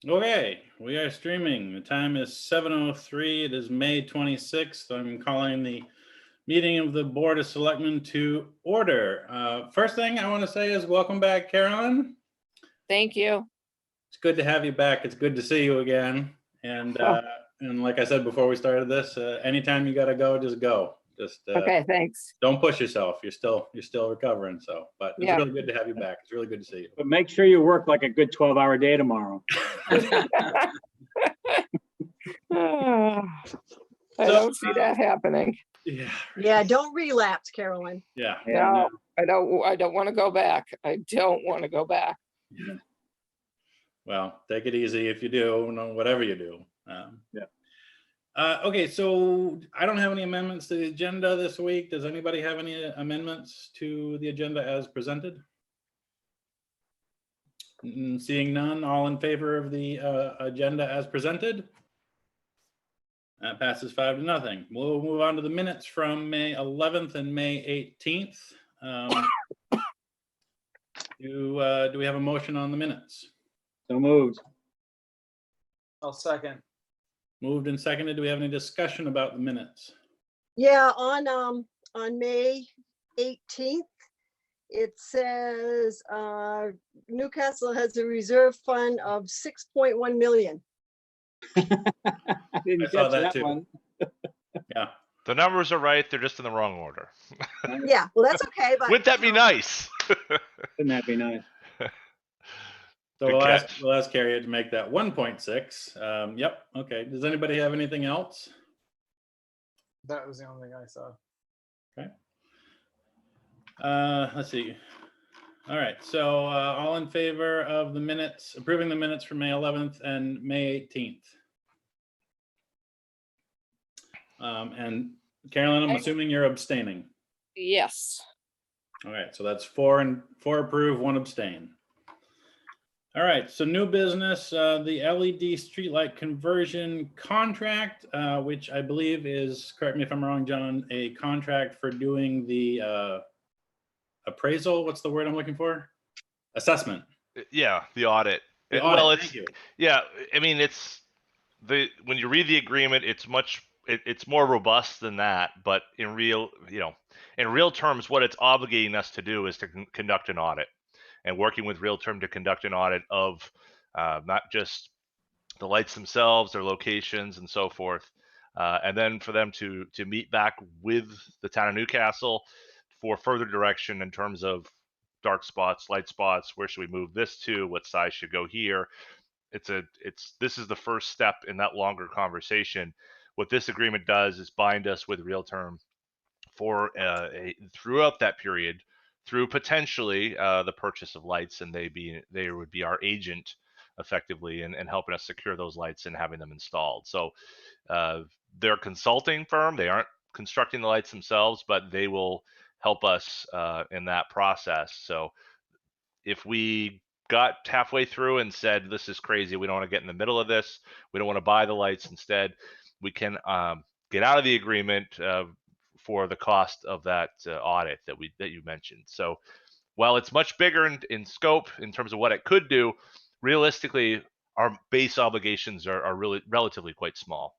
Okay, we are streaming. The time is 7:03. It is May 26th. I'm calling the meeting of the Board of Selectmen to order. First thing I want to say is welcome back, Carolyn. Thank you. It's good to have you back. It's good to see you again. And and like I said before we started this, anytime you got to go, just go. Just Okay, thanks. don't push yourself. You're still recovering. So, but it's Yeah. really good to have you back. It's really good to see you. But make sure you work like a good 12-hour day tomorrow. I don't see that happening. Yeah. Yeah, don't relapse, Carolyn. Yeah. No, I don't want to go back. I don't want to go back. Yeah. Well, take it easy if you do, whatever you do. Yeah. Okay, so I don't have any amendments to the agenda this week. Does anybody have any amendments to the agenda as presented? Seeing none, all in favor of the agenda as presented? That passes 5-0. We'll move on to the minutes from May 11th and May 18th. Do we have a motion on the minutes? So moved. I'll second. Moved and seconded. Do we have any discussion about the minutes? Yeah, on May 18th, it says Newcastle has a reserve fund of 6.1 million. Didn't I saw catch that too. one. Yeah. The numbers are right. They're just in the wrong order. Yeah, well, that's okay, but. Wouldn't that be nice? Wouldn't that be nice? So Good catch. we'll ask Carrie to make that 1.6. Yep. Okay. Does anybody have anything else? That was the only thing I saw. Okay. Let's see. All right. So all in favor of the minutes, approving the minutes for May 11th and May 18th. And Carolyn, I'm assuming you're abstaining. Yes. All right. So that's 4 approve, 1 abstain. All right, so new business, the LED streetlight conversion contract, which I believe is, correct me if I'm wrong, John, a contract for doing the appraisal. What's the word I'm looking for? Assessment. Yeah, the audit. The Well, audit, it's thank you. yeah. I mean, when you read the agreement, it's more robust than that. But in real terms, what it's obligating us to do is to conduct an audit. And working with Realterm to conduct an audit of not just the lights themselves, their locations, and so forth, and then for them to meet back with the town of Newcastle for further direction in terms of dark spots, light spots. Where should we move this to? What size should go here? This is the first step in that longer conversation. What this agreement does is bind us with Realterm for throughout that period, through potentially the purchase of lights, and they would be our agent effectively in helping us secure those lights and having them installed. So they're a consulting firm. They aren't constructing the lights themselves, but they will help us in that process. So if we got halfway through and said, this is crazy, we don't want to get in the middle of this, we don't want to buy the lights, instead we can get out of the agreement for the cost of that audit that you mentioned. So while it's much bigger in scope in terms of what it could do, realistically, our base obligations are really relatively quite small.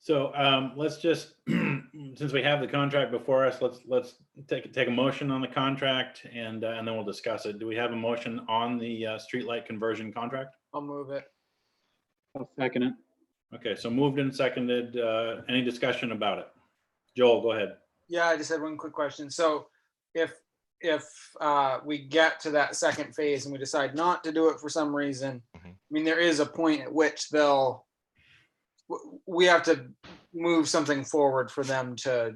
So let's just, since we have the contract before us, let's take a motion on the contract and then we'll discuss it. Do we have a motion on the streetlight conversion contract? I'll move it. I'll second it. Okay, so moved and seconded. Any discussion about it? Joel, go ahead. Yeah, I just had one quick question. So if we get to that second phase and we decide not to do it for some reason, I mean, there is a point at which we have to move something forward for them to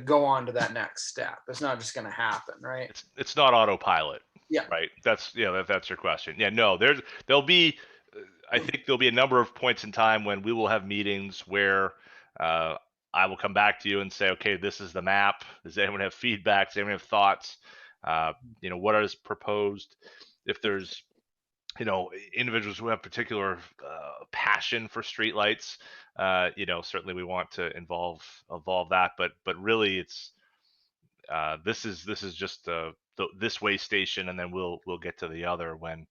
go on to that next step. It's not just going to happen, right? It's not autopilot. Yeah. Right. That's your question. Yeah. No. There'll be. I think there'll be a number of points in time when we will have meetings where I will come back to you and say, okay, this is the map. Does anyone have feedback? Does anyone have thoughts? What is proposed? If there's, individuals who have particular passion for streetlights, certainly we want to involve that. But really, it's this is just this way station, and then we'll get to the other when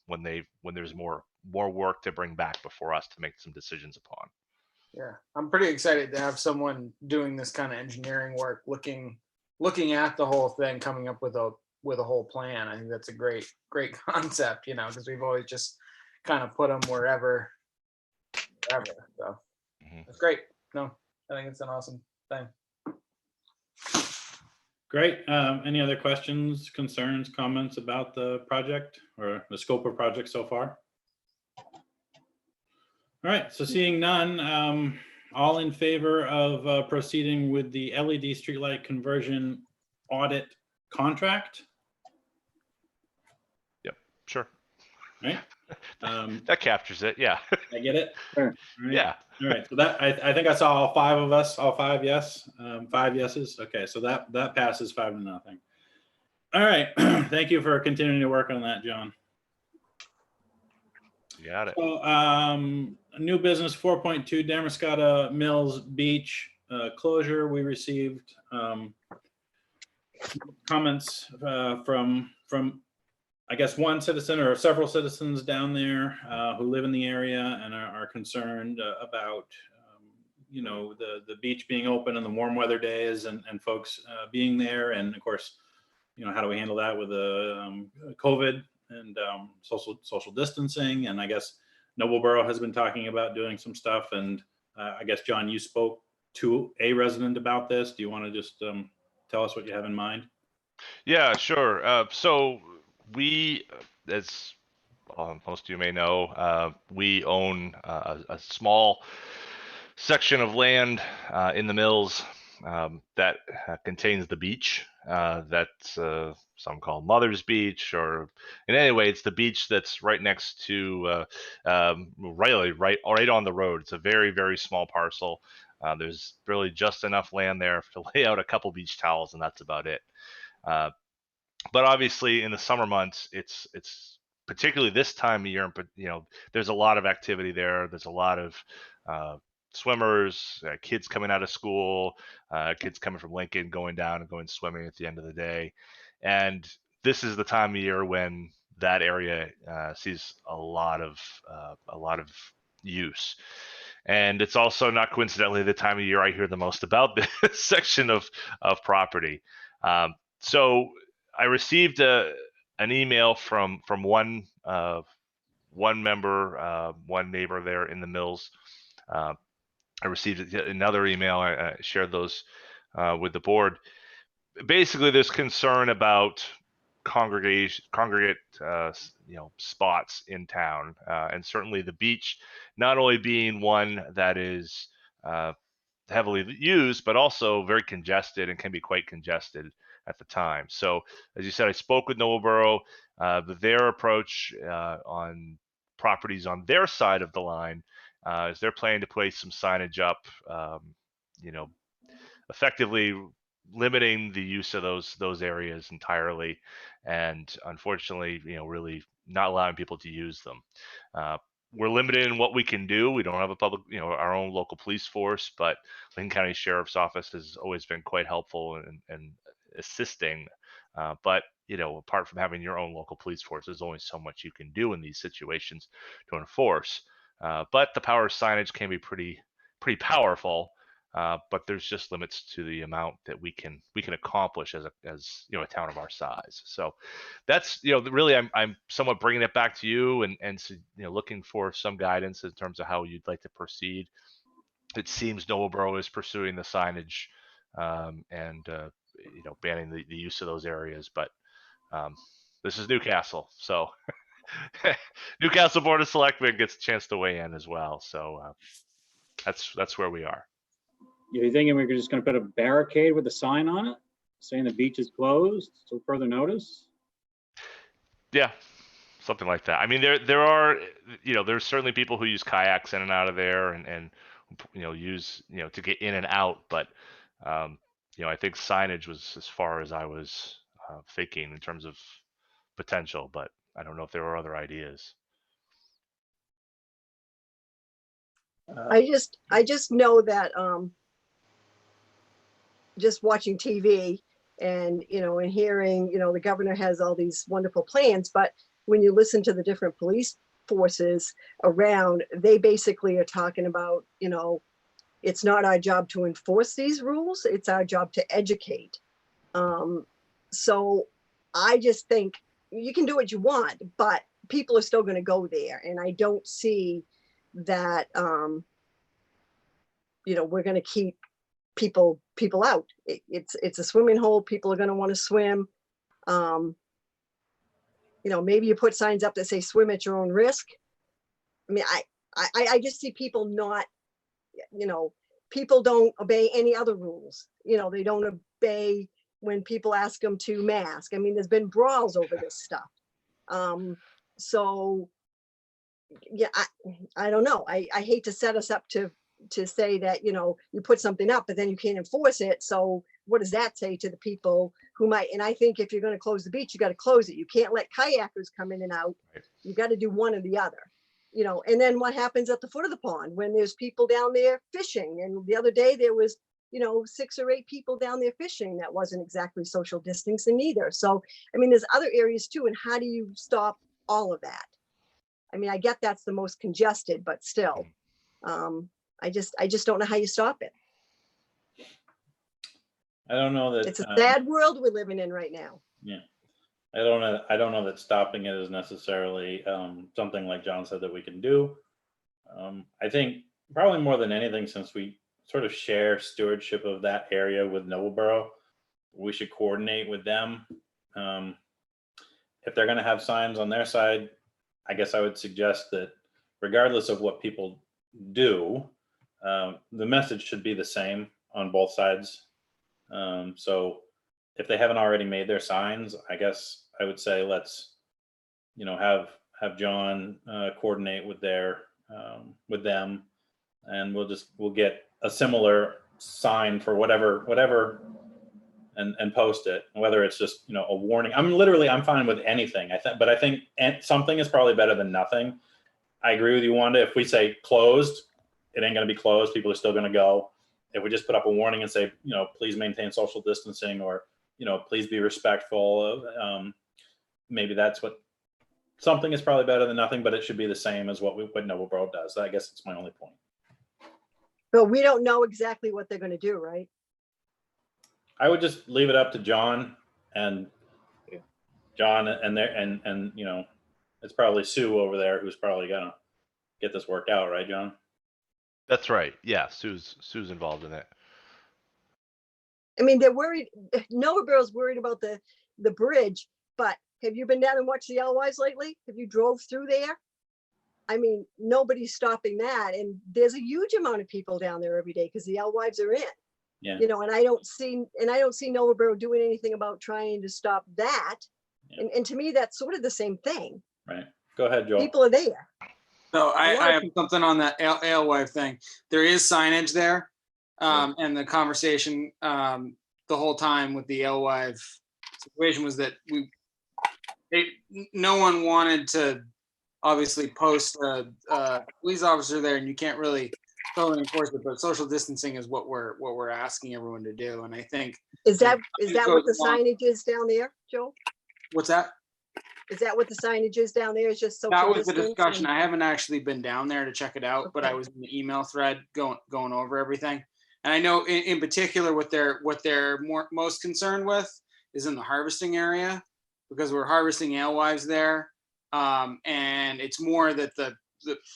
when there's more work to bring back before us to make some decisions upon. Yeah, I'm pretty excited to have someone doing this kind of engineering work, looking at the whole thing, coming up with a whole plan. I think that's a great concept, because we've always just kind of put them wherever. So that's great. No, I think it's an awesome thing. Great. Any other questions, concerns, comments about the project or the scope of project so far? All right, so seeing none, all in favor of proceeding with the LED streetlight conversion audit contract? Yep, sure. Right. That captures it. Yeah. I get it. Sure. All right. Yeah. All right. So that I think I saw all five of us, all five yes, 5 yeses. Okay, so that passes 5-0. All right. Thank you for continuing to work on that, John. You got it. So, new business 4.2 Damascotta Mills Beach closure. We received comments from I guess one citizen or several citizens down there who live in the area and are concerned about the beach being open in the warm weather days and folks being there, and of course how do we handle that with COVID and social distancing. And I guess Noblesboro has been talking about doing some stuff, and I guess John, you spoke to a resident about this. Do you want to just tell us what you have in mind? Yeah, sure. So we, as most of you may know, we own a small section of land in the mills that contains the beach. That's some call Mother's Beach, or in any way, it's the beach that's right next to right on the road. It's a very, very small parcel. There's really just enough land there to lay out a couple beach towels, and that's about it. But obviously, in the summer months, it's particularly this time of year. But there's a lot of activity there. There's a lot of swimmers, kids coming out of school, kids coming from Lincoln, going down and going swimming at the end of the day. And this is the time of year when that area sees a lot of use. And it's also not coincidentally the time of year I hear the most about this section of property. So I received an email from one member, one neighbor there in the mills. I received another email. I shared those with the board. Basically, there's concern about congregate spots in town, and certainly the beach, not only being one that is heavily used, but also very congested and can be quite congested at the time. So, as you said, I spoke with Noblesboro. Their approach on properties on their side of the line is they're planning to place some signage up, effectively limiting the use of those areas entirely, and unfortunately, really not allowing people to use them. We're limited in what we can do. We don't have a public, our own local police force, but Lincoln County Sheriff's Office has always been quite helpful and assisting. But apart from having your own local police force, there's only so much you can do in these situations to enforce. But the power of signage can be pretty powerful. But there's just limits to the amount that we can accomplish as a town of our size. So that's really I'm somewhat bringing it back to you and looking for some guidance in terms of how you'd like to proceed. It seems Noblesboro is pursuing the signage and banning the use of those areas, but this is Newcastle, so Newcastle Board of Selectmen gets a chance to weigh in as well. So that's where we are. You're thinking we're just going to put a barricade with a sign on it saying the beach is closed till further notice? Yeah, something like that. I mean, there are, there's certainly people who use kayaks in and out of there and use, to get in and out. But, I think signage was as far as I was thinking in terms of potential, but I don't know if there were other ideas. I just know that just watching TV and and hearing the governor has all these wonderful plans, but when you listen to the different police forces around, they basically are talking about, it's not our job to enforce these rules, it's our job to educate. So I just think you can do what you want, but people are still going to go there. And I don't see that, we're going to keep people out. It's a swimming hole. People are going to want to swim. Maybe you put signs up that say swim at your own risk. I mean, I just see people not, people don't obey any other rules. They don't obey when people ask them to mask. I mean, there's been brawls over this stuff. So yeah, I don't know. I hate to set us up to say that, you put something up, but then you can't enforce it. So what does that say to the people who might? And I think if you're going to close the beach, you got to close it. You can't let kayakers come in and out. You got to do one or the other, and then what happens at the foot of the pond when there's people down there fishing? And the other day there was, 6 or 8 people down there fishing. That wasn't exactly social distancing either. So, I mean, there's other areas too. And how do you stop all of that? I mean, I get that's the most congested, but still, I just don't know how you stop it. I don't know that. It's a sad world we're living in right now. Yeah. I don't know that stopping it is necessarily something like John said that we can do. I think probably more than anything, since we sort of share stewardship of that area with Noblesboro, we should coordinate with them. If they're going to have signs on their side, I guess I would suggest that regardless of what people do, the message should be the same on both sides. So if they haven't already made their signs, I guess I would say let's, have John coordinate with with them, and we'll get a similar sign for whatever, and post it. Whether it's just a warning. I'm fine with anything. But I think something is probably better than nothing. I agree with you, Wanda. If we say closed, it ain't going to be closed. People are still going to go. If we just put up a warning and say, please maintain social distancing, or, please be respectful of, maybe that's something is probably better than nothing, but it should be the same as what Noblesboro does. I guess it's my only point. But we don't know exactly what they're going to do, right? I would just leave it up to John and it's probably Sue over there who's probably going to get this worked out. Right, John? That's right. Yeah. Sue's involved in it. I mean, they're worried. Noblesboro's worried about the bridge, but have you been down and watched the Alewives lately? Have you drove through there? I mean, nobody's stopping that. And there's a huge amount of people down there every day because the Alewives are in. Yeah. And I don't see Noblesboro doing anything about trying to stop that. Yeah. And to me, that's sort of the same thing. Right. Go ahead, Joel. People are there. So I have something on that alewife thing. There is signage there, and the conversation the whole time with the alewife situation was that no one wanted to obviously post a police officer there, and you can't really totally enforce it. But social distancing is what we're asking everyone to do, and I think is that what the signage is down there, Joel? What's that? Is that what the signage is down there? Is just social that was the distance discussion. I haven't actually been down there to check it out, okay. But I was in the email thread going over everything. And I know in particular what they're most concerned with is in the harvesting area, because we're harvesting alewives there. And it's more that the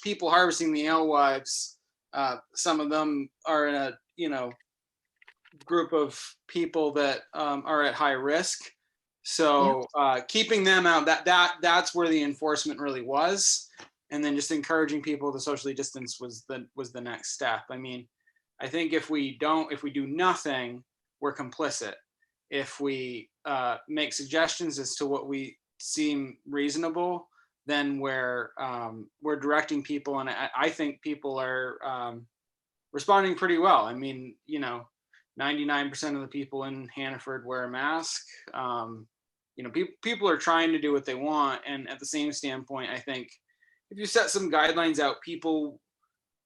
people harvesting the alewives, some of them are in a group of people that are at high risk. So keeping them out, that's where the enforcement really was, and then just encouraging people to socially distance was the next step. I mean, I think if we do nothing, we're complicit. If we make suggestions as to what we seem reasonable, then we're directing people, and I think people are responding pretty well. I mean, 99% of the people in Hannaford wear a mask. People are trying to do what they want, and at the same standpoint, I think if you set some guidelines out, people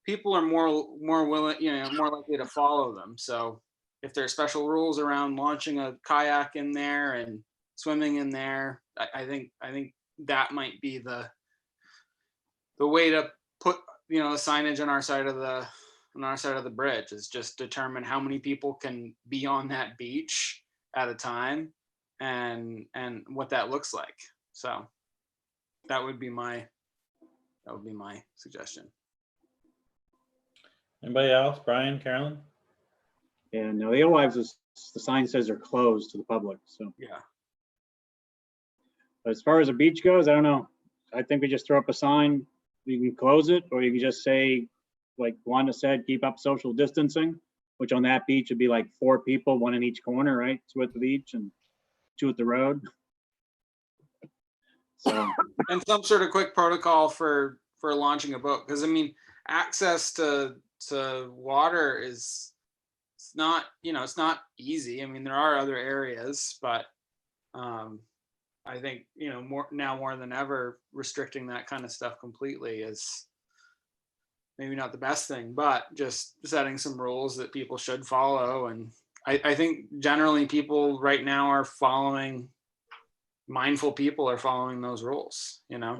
are more willing, more likely to follow them. So if there are special rules around launching a kayak in there and swimming in there, I think that might be the way to put, you know, the signage on our side of the bridge, is just determine how many people can be on that beach at a time, and what that looks like. So that would be my suggestion. Anybody else? Brian, Carolyn? Yeah, no, the Alewives is, the sign says they're closed to the public, so. Yeah. But as far as the beach goes, I don't know. I think we just throw up a sign, you can close it, or you can just say, like Wanda said, keep up social distancing, which on that beach would be like 4 people, 1 in each corner, right? 2 at the beach and 2 at the road. So, And some sort of quick protocol for launching a boat, because I mean, access to water is, it's not, you know, it's not easy. I mean, there are other areas, but I think, you know, more than ever, restricting that kind of stuff completely is maybe not the best thing, but just setting some rules that people should follow. And I think generally people right now are following, mindful people are following those rules, you know?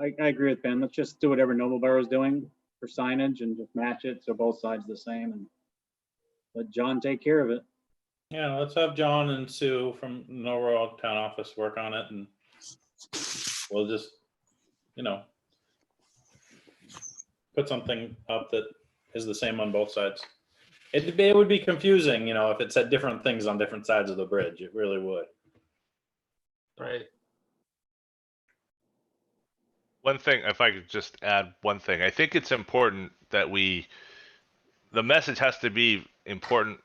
I agree with Ben. Let's just do whatever Nobleboro is doing for signage and just match it so both sides are the same, and let John take care of it. Yeah, let's have John and Sue from Norwell Town Office work on it, and we'll just, you know, put something up that is the same on both sides. It would be confusing, you know, if it said different things on different sides of the bridge. It really would. Right. One thing, if I could just add one thing, I think it's important that the message has to be important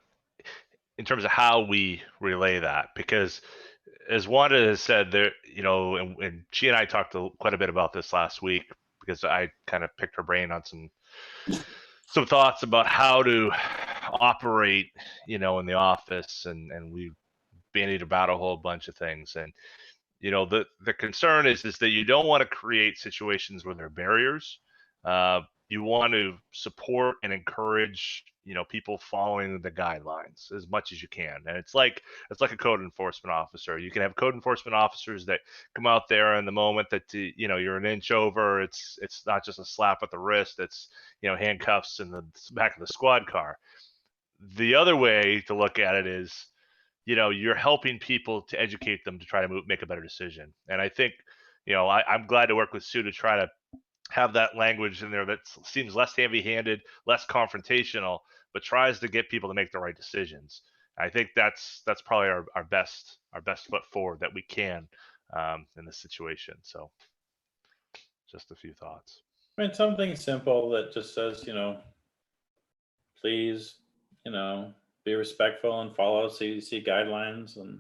in terms of how we relay that, because as Wanda has said there, you know, and she and I talked quite a bit about this last week, because I kind of picked her brain on some thoughts about how to operate, you know, in the office, and we bandied about a whole bunch of things. And you know, the concern is that you don't want to create situations where there are barriers. You want to support and encourage, you know, people following the guidelines as much as you can. And it's like a code enforcement officer. You can have code enforcement officers that come out there, and the moment that you know, you're an inch over, it's not just a slap at the wrist. It's, you know, handcuffs in the back of the squad car. The other way to look at it is, you know, you're helping people to educate them to try to make a better decision. And I think, you know, I'm glad to work with Sue to try to have that language in there that seems less heavy-handed, less confrontational, but tries to get people to make the right decisions. I think that's probably our best foot forward that we can in this situation. So just a few thoughts. I mean, something simple that just says, you know, please, you know, be respectful and follow CDC guidelines and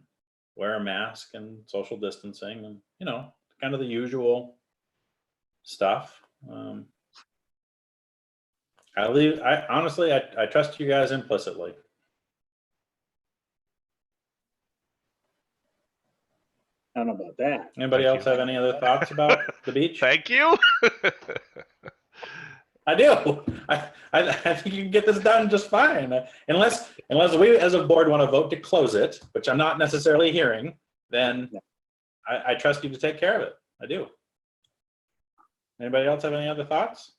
wear a mask and social distancing, and, you know, kind of the usual stuff. I honestly, I trust you guys implicitly. I don't know about that. Anybody Thank else you. have any other thoughts about the beach? Thank you. I do. I think you can get this done just fine, unless we as a board want to vote to close it, which I'm not necessarily hearing. Then I trust you to take care of it. I do. Anybody else have any other thoughts?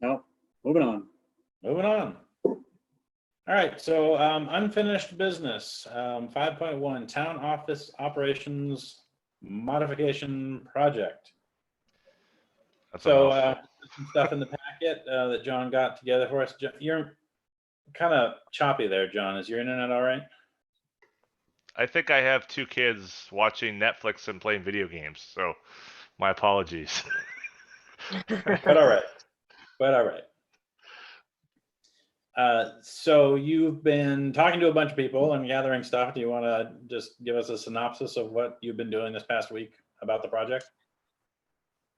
No, moving on. Moving on. All right, so unfinished business, 5.1, town office operations modification project. That's So some stuff in the packet that John got together for us. You're kind of choppy there, John. Is your internet all right? I think I have 2 kids watching Netflix and playing video games, so my apologies. But all right. But all right. So you've been talking to a bunch of people and gathering stuff. Do you want to just give us a synopsis of what you've been doing this past week about the project?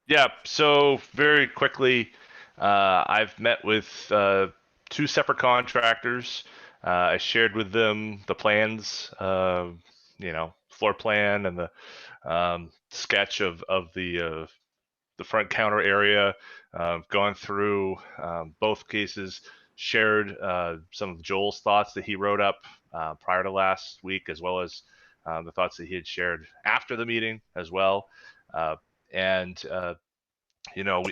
Yeah, so very quickly, I've met with 2 separate contractors. I shared with them the plans, you know, floor plan and the sketch of the front counter area. Gone through both cases, shared some of Joel's thoughts that he wrote up prior to last week, as well as the thoughts that he had shared after the meeting as well. And I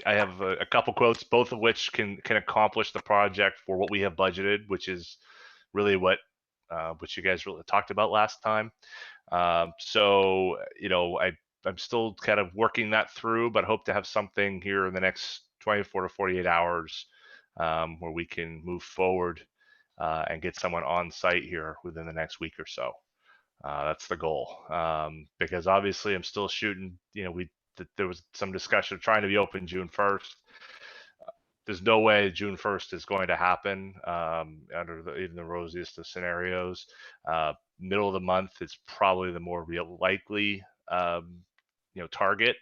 have a couple quotes, both of which can accomplish the project for what we have budgeted, which is really what you guys really talked about last time. So I'm still kind of working that through, but hope to have something here in the next 24 to 48 hours where we can move forward and get someone on site here within the next week or so. That's the goal, because obviously I'm still shooting. There was some discussion of trying to be open June 1st. There's no way June 1st is going to happen under even the rosiest of scenarios. Middle of the month is probably the more real likely target.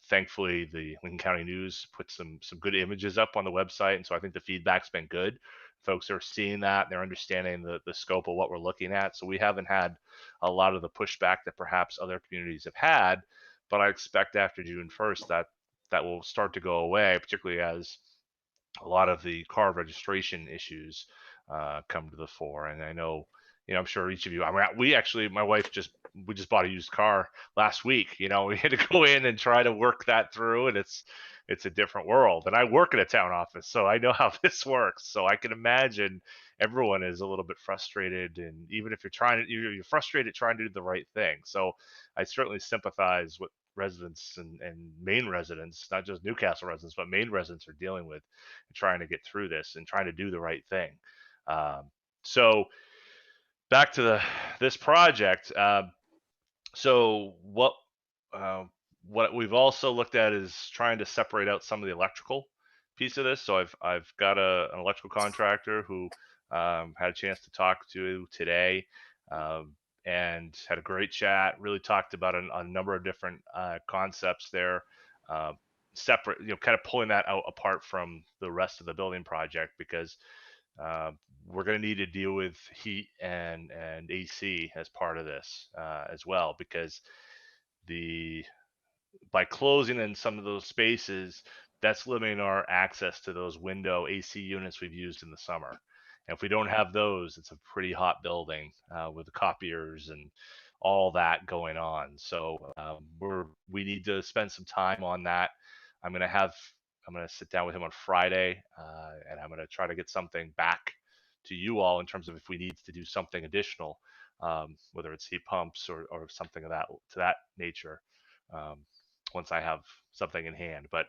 Thankfully, the Lincoln County News put some good images up on the website, and so I think the feedback's been good. Folks are seeing that, and they're understanding the scope of what we're looking at. So we haven't had a lot of the pushback that perhaps other communities have had, but I expect after June 1st that will start to go away, particularly as a lot of the car registration issues come to the fore. And I know, I'm sure each of you, we actually, my wife we just bought a used car last week. We had to go in and try to work that through, and it's a different world. And I work in a town office, so I know how this works. So I can imagine everyone is a little bit frustrated, and even if you're frustrated trying to do the right thing. So I certainly sympathize with residents and Maine residents, not just Newcastle residents, but Maine residents are dealing with trying to get through this and trying to do the right thing. So back to this project. So what we've also looked at is trying to separate out some of the electrical piece of this. So I've got an electrical contractor who had a chance to talk to today. And had a great chat, really talked about a number of different concepts there, separate, kind of pulling that out apart from the rest of the building project, because we're going to need to deal with heat and AC as part of this as well, because by closing in some of those spaces, that's limiting our access to those window AC units we've used in the summer. And if we don't have those, it's a pretty hot building with the copiers and all that going on. So we need to spend some time on that. I'm going to sit down with him on Friday, and I'm going to try to get something back to you all in terms of if we need to do something additional, whether it's heat pumps or something of that nature. Once I have something in hand. But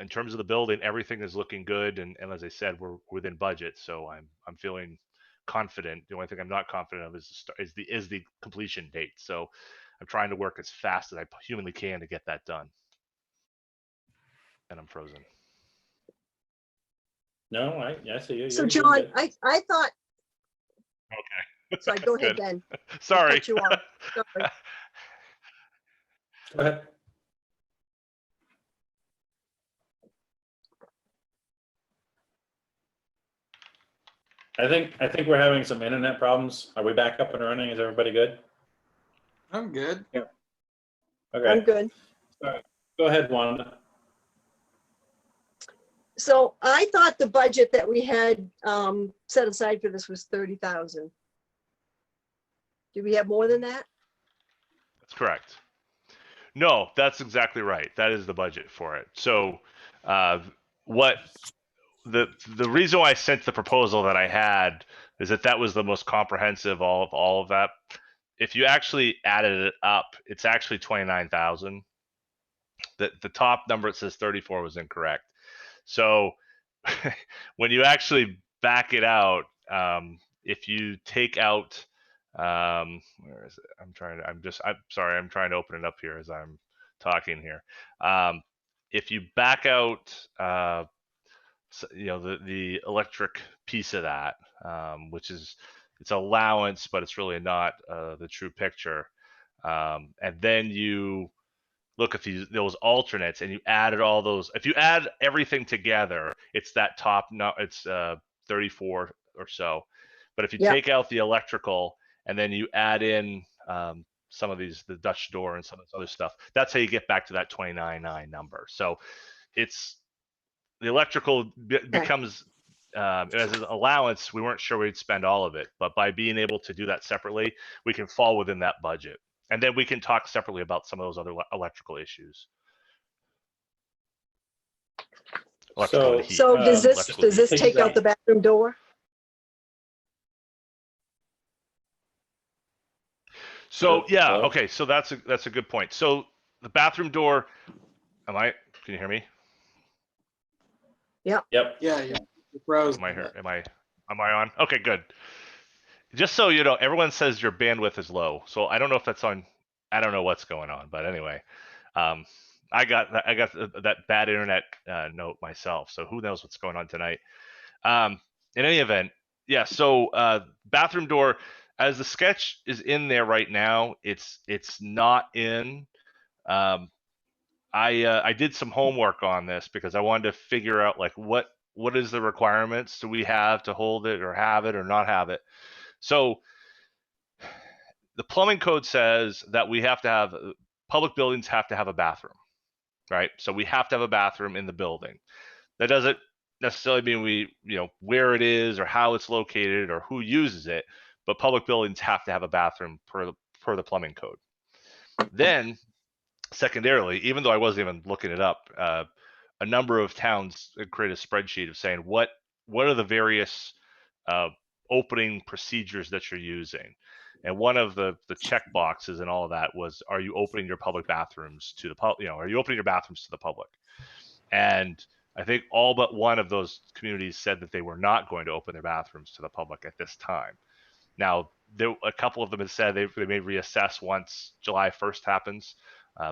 in terms of the building, everything is looking good, and as I said, we're within budget, so I'm feeling confident. The only thing I'm not confident of is the completion date. So I'm trying to work as fast as I humanly can to get that done. And I'm frozen. No, I see you. So You're John, good. I thought, Okay. sorry, go ahead, Good. Ben. Sorry. cut you off. Sorry. Go ahead. I think we're having some internet problems. Are we back up and running? Is everybody good? I'm good. I'm Okay, good. go ahead, Wanda. So I thought the budget that we had set aside for this was 30,000. Do we have more than that? That's correct. No, that's exactly right. That is the budget for it. So what the reason why I sent the proposal that I had is that was the most comprehensive all of that. If you actually added it up, it's actually 29,000. The top number, it says 34, was incorrect. So when you actually back it out, if you take out where is it? I'm sorry, I'm trying to open it up here as I'm talking here. If you back out the electric piece of that, which is it's allowance, but it's really not the true picture. And then you look at those alternates and you added all those. If you add everything together, it's that top. No, it's 34 or so. But if you take out the electrical and then you add in some of the Dutch door and some of this other stuff, that's how you get back to that 29.9 number. So it's the electrical becomes as an allowance, we weren't sure we'd spend all of it, but by being able to do that separately, we can fall within that budget. And then we can talk separately about some of those other electrical issues. Electrical and heat. So does this, electrical does this heat. take out the bathroom door? So yeah, Hello? okay, so that's a good point. So the bathroom door, can you hear me? Yep. Yeah, you're frozen. Am I on? Okay, good. Just so you know, everyone says your bandwidth is low. So I don't know if that's on, I don't know what's going on, but anyway, I got that bad internet note myself. So who knows what's going on tonight? In any event, yeah. So bathroom door, as the sketch is in there right now, it's not in. I did some homework on this because I wanted to figure out like what is the requirements do we have to hold it or have it or not have it. So the plumbing code says that we have to have public buildings have to have a bathroom, right? So we have to have a bathroom in the building. That doesn't necessarily mean we, where it is or how it's located or who uses it, but public buildings have to have a bathroom per the plumbing code. Then secondarily, even though I wasn't even looking it up, a number of towns create a spreadsheet of saying what are the various opening procedures that you're using. And one of the check boxes and all of that was, are you opening your public bathrooms to the public? Are you opening your bathrooms to the public? And I think all but one of those communities said that they were not going to open their bathrooms to the public at this time. Now, a couple of them have said they may reassess once July 1st happens,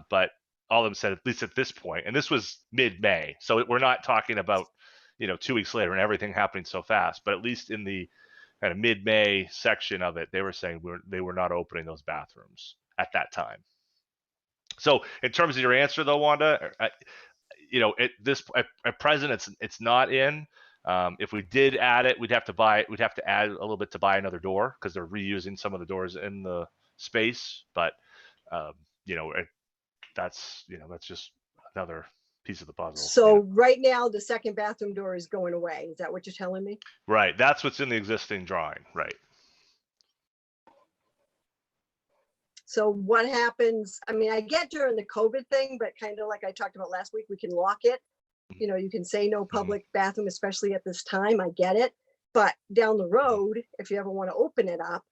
but all of them said, at least at this point, and this was mid-May, so we're not talking about 2 weeks later and everything happening so fast, but at least in the kind of mid-May section of it, they were saying they were not opening those bathrooms at that time. So in terms of your answer, though, Wanda, at present it's not in. If we did add it, we'd have to add a little bit to buy another door because they're reusing some of the doors in the space. But that's just another piece of the puzzle. So right now, the second bathroom door is going away. Is that what you're telling me? Right. That's what's in the existing drawing. Right. So what happens? I mean, I get during the COVID thing, but kind of like I talked about last week, we can lock it. You can say no public bathroom, especially at this time. I get it. But down the road, if you ever want to open it up,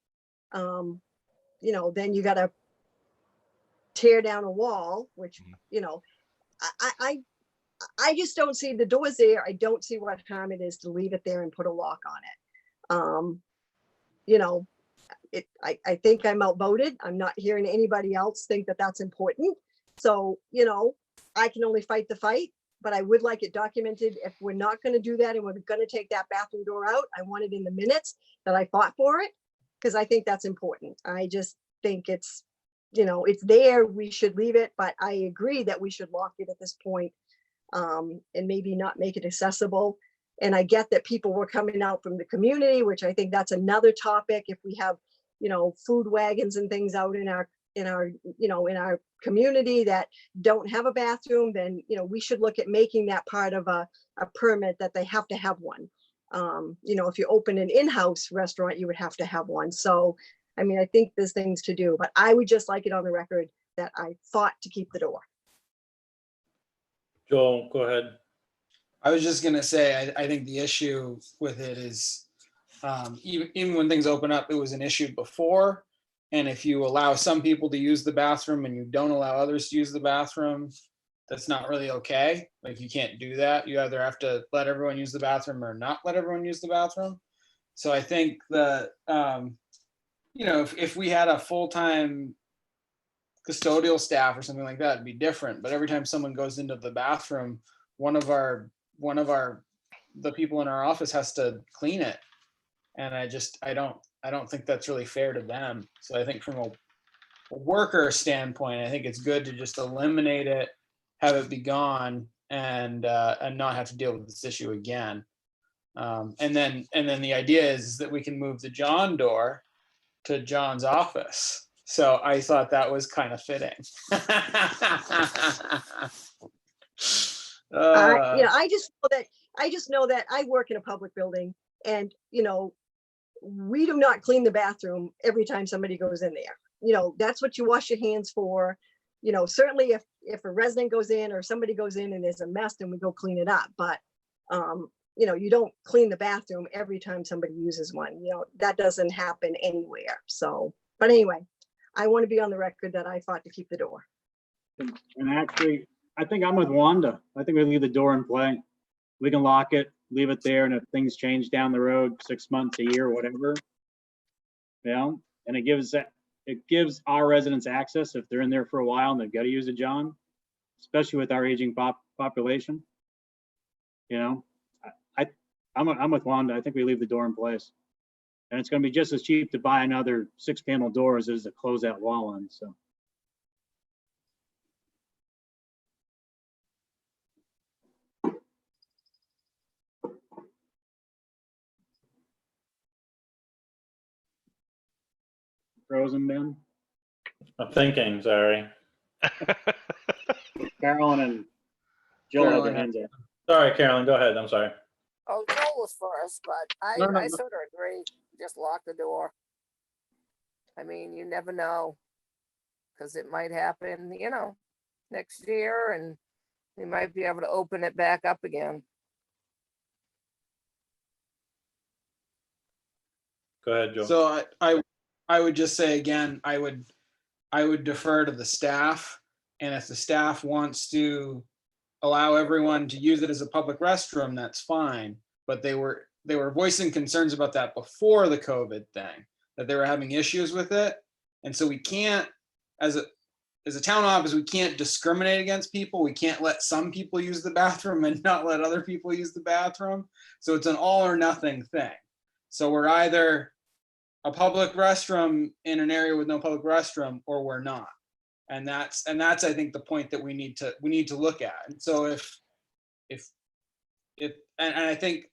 then you got to tear down a wall, which, I just don't see the doors there. I don't see what harm it is to leave it there and put a lock on it. I think I'm outvoted. I'm not hearing anybody else think that that's important. So, I can only fight the fight, but I would like it documented. If we're not going to do that and we're going to take that bathroom door out, I want it in the minutes that I fought for it, because I think that's important. I just think it's there. We should leave it, but I agree that we should lock it at this point, and maybe not make it accessible. And I get that people were coming out from the community, which I think that's another topic. If we have, food wagons and things out in our community that don't have a bathroom, then, we should look at making that part of a permit that they have to have one. If you open an in-house restaurant, you would have to have one. So, I think there's things to do, but I would just like it on the record that I fought to keep the door. Joel, go ahead. I was just gonna say, I think the issue with it is, even when things open up, it was an issue before. And if you allow some people to use the bathroom and you don't allow others to use the bathroom, that's not really okay. Like, you can't do that. You either have to let everyone use the bathroom or not let everyone use the bathroom. So I think that, if we had a full-time custodial staff or something like that, it'd be different. But every time someone goes into the bathroom, one of the people in our office has to clean it. And I don't think that's really fair to them. So I think from a worker standpoint, I think it's good to just eliminate it, have it be gone, and not have to deal with this issue again. And then the idea is that we can move the John door to John's office. So I thought that was kind of fitting. I just feel that I just know that I work in a public building and, you know, we do not clean the bathroom every time somebody goes in there. You know, that's what you wash your hands for. You know, certainly if a resident goes in or somebody goes in and there's a mess, then we go clean it up. But, you know, you don't clean the bathroom every time somebody uses one. You know, that doesn't happen anywhere. So, but anyway, I want to be on the record that I fought to keep the door. And actually, I think I'm with Wanda. I think we leave the door in play. We can lock it, leave it there, and if things change down the road, 6 months, a year, whatever, you know, and it gives our residents access if they're in there for a while and they've got to use it, John, especially with our aging population. You know, I'm with Wanda. I think we leave the door in place, and it's going to be just as cheap to buy another 6-panel doors as to close that wall on. So. Frozen, Ben? I'm thinking, sorry. Carolyn and Jill had their Carolyn. hands up. Sorry, Carolyn, go ahead. I'm sorry. Oh, Joel was first, but No, no, I no. sort of agree. Just lock the door. I mean, you never know, because it might happen, you know, next year, and we might be able to open it back up again. Go ahead, Joe. So I would just say again, I would defer to the staff, and if the staff wants to allow everyone to use it as a public restroom, that's fine. But they were voicing concerns about that before the COVID thing, that they were having issues with it, and so we can't, as a town office, we can't discriminate against people. We can't let some people use the bathroom and not let other people use the bathroom. So it's an all or nothing thing. So we're either a public restroom in an area with no public restroom, or we're not. And that's I think the point that we need to look at. And so if and I think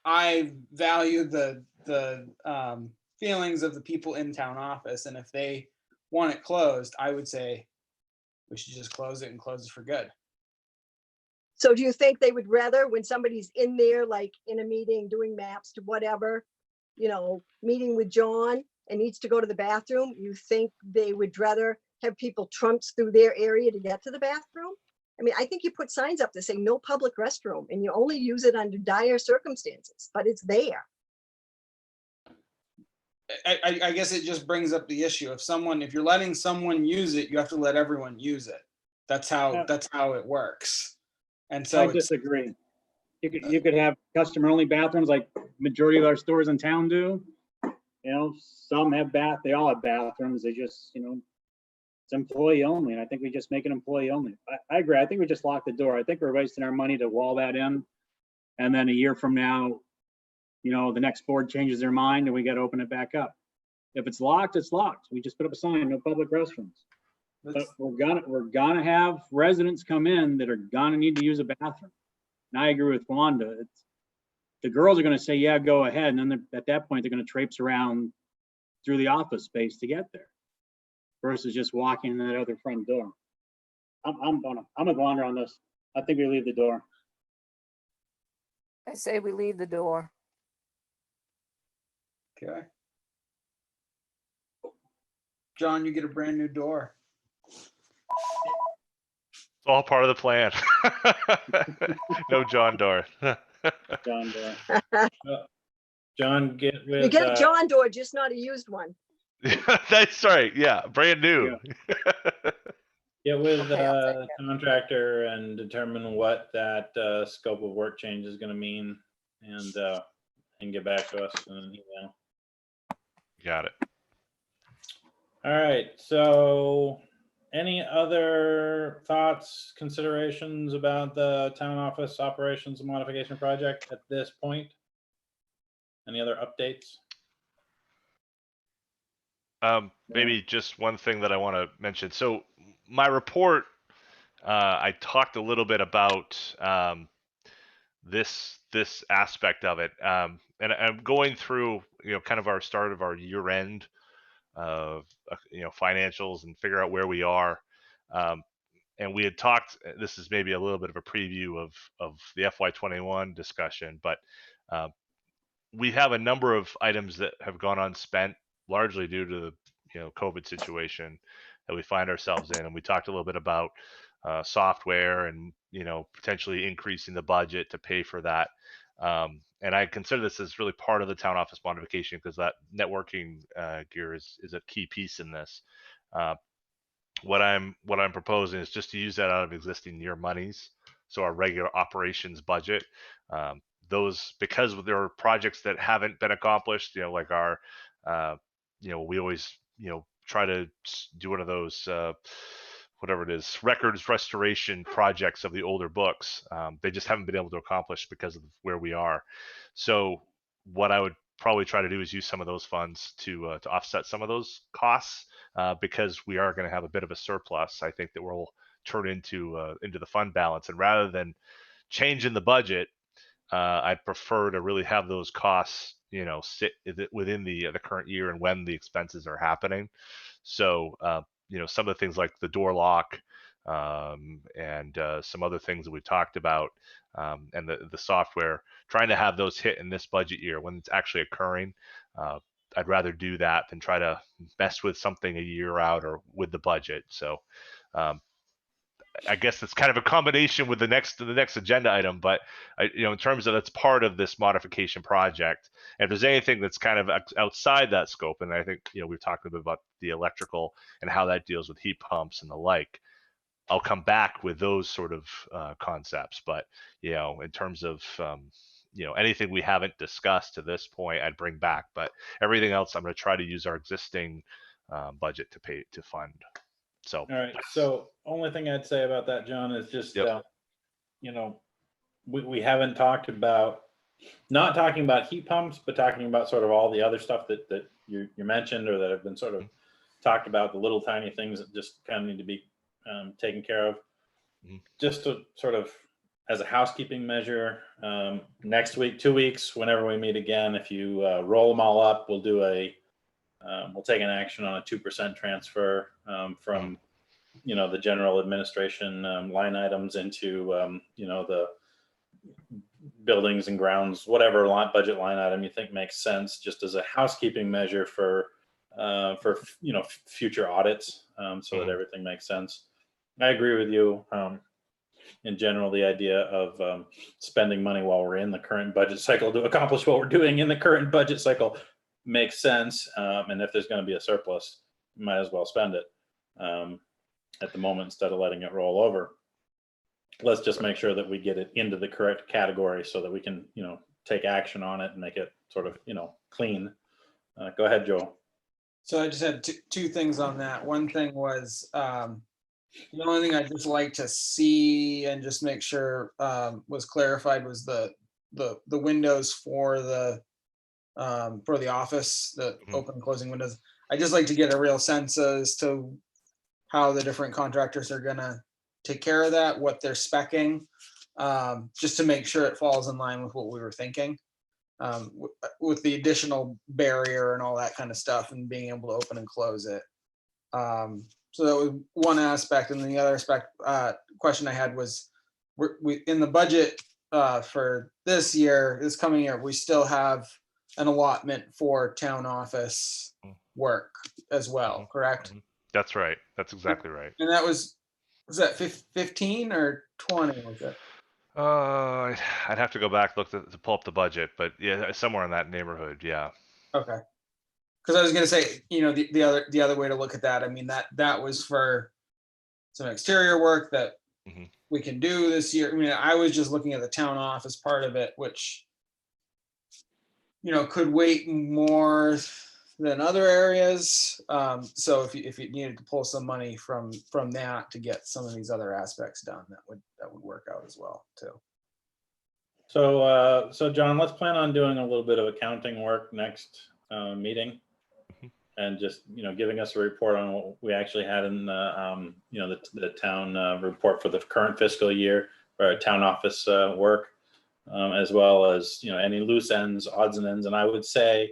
I value the feelings of the people in town office, and if they want it closed, I would say we should just close it and close it for good. So do you think they would rather, when somebody's in there, like in a meeting, doing maps to whatever, you know, meeting with John and needs to go to the bathroom, you think they would rather have people trunks through their area to get to the bathroom? I mean, I think you put signs up that say no public restroom and you only use it under dire circumstances, but it's there. I guess it just brings up the issue of if you're letting someone use it, you have to let everyone use it. That's how it works. And so I disagree. You could have customer only bathrooms like majority of our stores in town do. You know, some have they all have bathrooms. They just, you know, it's employee only. And I think we just make it employee only. I agree. I think we just lock the door. I think we're wasting our money to wall that in. And then a year from now, you know, the next board changes their mind and we got to open it back up. If it's locked, it's locked. We just put up a sign, no public restrooms. But we're gonna have residents come in that are gonna need to use a bathroom. And I agree with Wanda. The girls are gonna say, yeah, go ahead. And then at that point, they're gonna traipse around through the office space to get there versus just walking in that other front door. I'm with Wanda on this. I think we leave the door. I say we leave the door. Okay. John, you get a brand new door. It's all part of the plan. No John door. John door. John, get You with, get a John door, just not a used one. That's right. Yeah, brand new. get with Okay, I'll take the contractor and determine what that scope of work change is gonna mean and get back to us in an email. Got it. All right, so any other thoughts, considerations about the town office operations and modification project at this point? Any other updates? Maybe just one thing that I want to mention. So my report, I talked a little bit about this aspect of it, and I'm going through, you know, kind of our start of our year end of, you know, financials and figure out where we are. and we had talked, this is maybe a little bit of a preview of the FY21 discussion, but we have a number of items that have gone unspent, largely due to the COVID situation that we find ourselves in. And we talked a little bit about software and potentially increasing the budget to pay for that. And I consider this as really part of the town office modification, because that networking gear is a key piece in this. What I'm proposing is just to use that out of existing year monies, so our regular operations budget. Those, because there are projects that haven't been accomplished, like our, we always, try to do one of those, whatever it is, records restoration projects of the older books. They just haven't been able to accomplish because of where we are. So what I would probably try to do is use some of those funds to offset some of those costs, because we are going to have a bit of a surplus. I think that we'll turn into the fund balance, and rather than changing the budget, I'd prefer to really have those costs, sit within the current year and when the expenses are happening. So, some of the things like the door lock, and some other things that we've talked about, and the software, trying to have those hit in this budget year when it's actually occurring. I'd rather do that than try to mess with something a year out or with the budget. So, I guess it's kind of a combination with the next agenda item, but in terms of that's part of this modification project. And if there's anything that's kind of outside that scope, and I think we've talked a bit about the electrical and how that deals with heat pumps and the like, I'll come back with those sort of concepts. But in terms of anything we haven't discussed to this point, I'd bring back. But everything else, I'm going to try to use our existing budget to fund. So, all right. So only thing I'd say about that, John, is just, we haven't talked about, not talking about heat pumps, but talking about sort of all the other stuff that you mentioned, or that have been sort of talked about, the little tiny things that just kind of need to be taken care of. Just to sort of, as a housekeeping measure, next week, 2 weeks, whenever we meet again, if you roll them all up, we'll do we'll take an action on a 2% transfer from, the general administration line items into, the buildings and grounds, whatever budget line item you think makes sense, just as a housekeeping measure for future audits, so that everything makes sense. I agree with you. In general, the idea of spending money while we're in the current budget cycle to accomplish what we're doing in the current budget cycle makes sense. And if there's going to be a surplus, you might as well spend it at the moment instead of letting it roll over. Let's just make sure that we get it into the correct category so that we can, take action on it and make it sort of, clean. Go ahead, Joel. So I just had two things on that. One thing was, the only thing I'd just like to see and just make sure was clarified was the windows for the office, the open and closing windows. I just like to get a real sense as to how the different contractors are gonna take care of that, what they're speccing, just to make sure it falls in line with what we were thinking, with the additional barrier and all that kind of stuff, and being able to open and close it. So that was one aspect, and then the other aspect question I had was, we in the budget for this coming year, we still have an allotment for town office work as well, correct? That's right. That's exactly right. And that was that 15 or 20? Was it? I'd have to go back, look to pull up the budget, but yeah, somewhere in that neighborhood. Yeah. Okay. Because I was going to say, the other way to look at that, I mean, that was for some exterior work that we can do this year. I mean, I was just looking at the town office part of it, which, could wait more than other areas. So if you needed to pull some money from that to get some of these other aspects done, that would work out as well too. So John, let's plan on doing a little bit of accounting work next meeting, and just giving us a report on what we actually had in the town report for the current fiscal year, or town office work, as well as any loose ends, odds and ends. And I would say,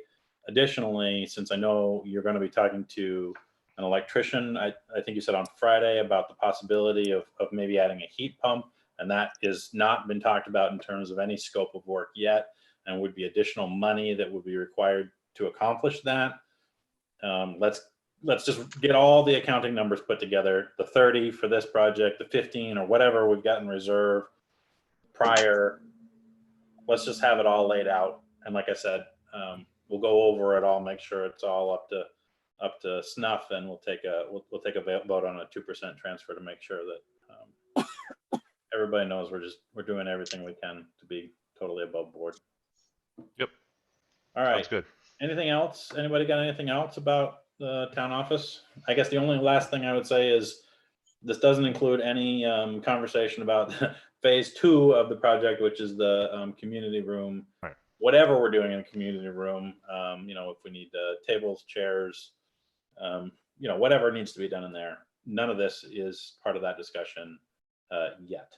additionally, since I know you're going to be talking to an electrician. I think you said on Friday about the possibility of maybe adding a heat pump, and that is not been talked about in terms of any scope of work yet, and would be additional money that would be required to accomplish that. Let's just get all the accounting numbers put together, the 30 for this project, the 15 or whatever we've got in reserve prior. Let's just have it all laid out. And like I said, we'll go over it all, make sure it's all up to snuff, and we'll take a vote on a 2% transfer to make sure that everybody knows we're doing everything we can to be totally above board. Yep. All right. Sounds good. Anything else? Anybody got anything else about the town office? I guess the only last thing I would say is this doesn't include any conversation about phase 2 of the project, which is the community room. Right. Whatever we're doing in the community room, if we need tables, chairs, whatever needs to be done in there. None of this is part of that discussion yet.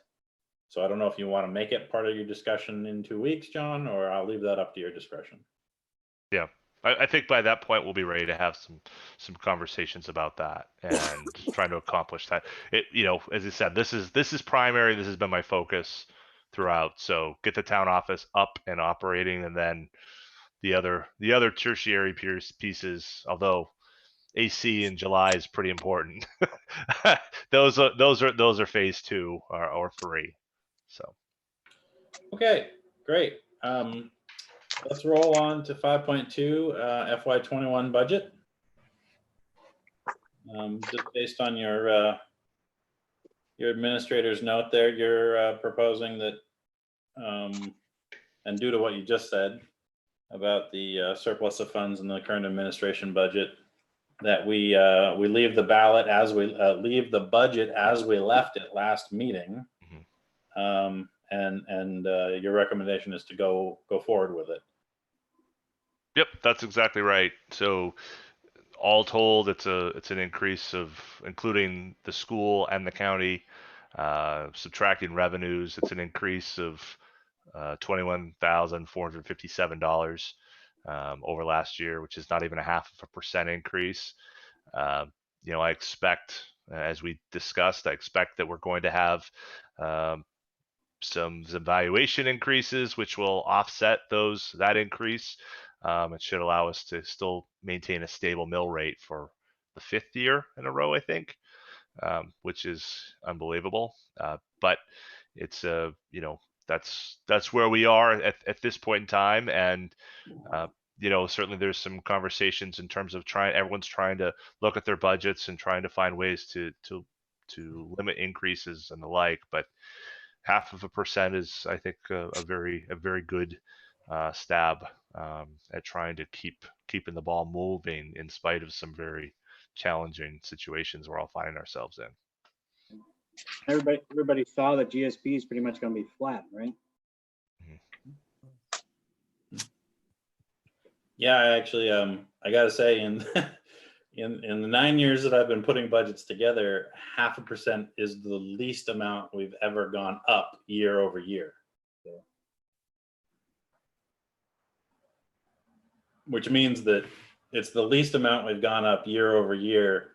So I don't know if you want to make it part of your discussion in 2 weeks, John, or I'll leave that up to your discretion. Yeah. I think by that point we'll be ready to have some conversations about that and trying to accomplish that. As I said, this is primary. This has been my focus throughout. So get the town office up and operating, and then the other tertiary pieces. Although AC in July is pretty important. those are phase 2 or 3. So. Okay, great. Let's roll on to 5.2 FY21 budget. Just based on your administrator's note there, you're proposing that, and due to what you just said about the surplus of funds in the current administration budget, that we leave the ballot as we leave the budget as we left it last meeting. Mm-hmm. And your recommendation is to go forward with it. Yep, that's exactly right. So all told, it's an increase of, including the school and the county, subtracting revenues, it's an increase of $21,457 over last year, which is not even 0.5% increase. I expect, as we discussed, I expect that we're going to have some valuation increases, which will offset that increase. It should allow us to still maintain a stable mill rate for the 5th year in a row, I think, which is unbelievable. But it's that's where we are at this point in time, and certainly there's some conversations in terms of everyone's trying to look at their budgets and trying to find ways to limit increases and the like, but 0.5% is, I think, a very good stab at trying to keeping the ball moving in spite of some very challenging situations we're all finding ourselves in. Everybody saw that GSP is pretty much going to be flat, right? Yeah, I actually, I gotta say, in the 9 years that I've been putting budgets together, 0.5% is the least amount we've ever gone up year over year. Which means that it's the least amount we've gone up year over year,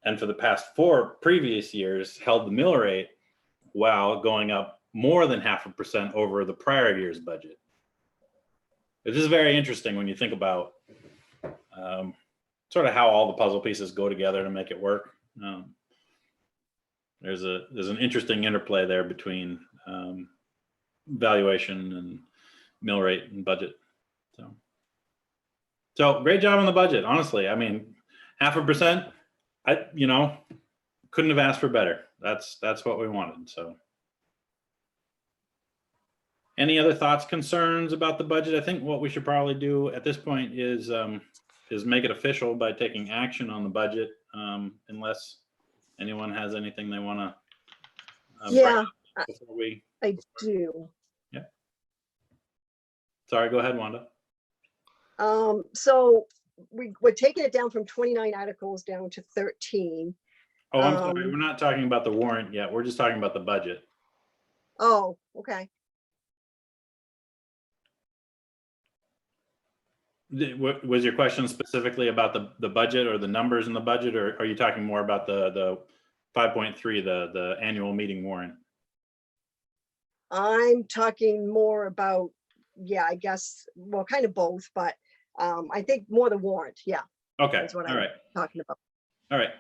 and for the past 4 previous years held the mill rate while going up more than 0.5% over the prior year's budget. This is very interesting when you think about sort of how all the puzzle pieces go together to make it work. There's an interesting interplay there between valuation and mill rate and budget. So great job on the budget. Honestly, I mean, 0.5%. I couldn't have asked for better. That's what we wanted. So, any other thoughts, concerns about the budget? I think what we should probably do at this point is make it official by taking action on the budget, unless anyone has anything they want to. Yeah, before we. I do. Yeah. Sorry. Go ahead, Wanda. So we're taking it down from 29 articles down to 13. Oh, I'm sorry. We're not talking about the warrant yet. We're just talking about the budget. Oh, okay. Was your question specifically about the budget or the numbers in the budget, or are you talking more about the 5.3, the annual meeting warrant? I'm talking more about, yeah, I guess, well, kind of both, but I think more the warrant. Yeah, Okay, that's what all I'm right, talking about. all right.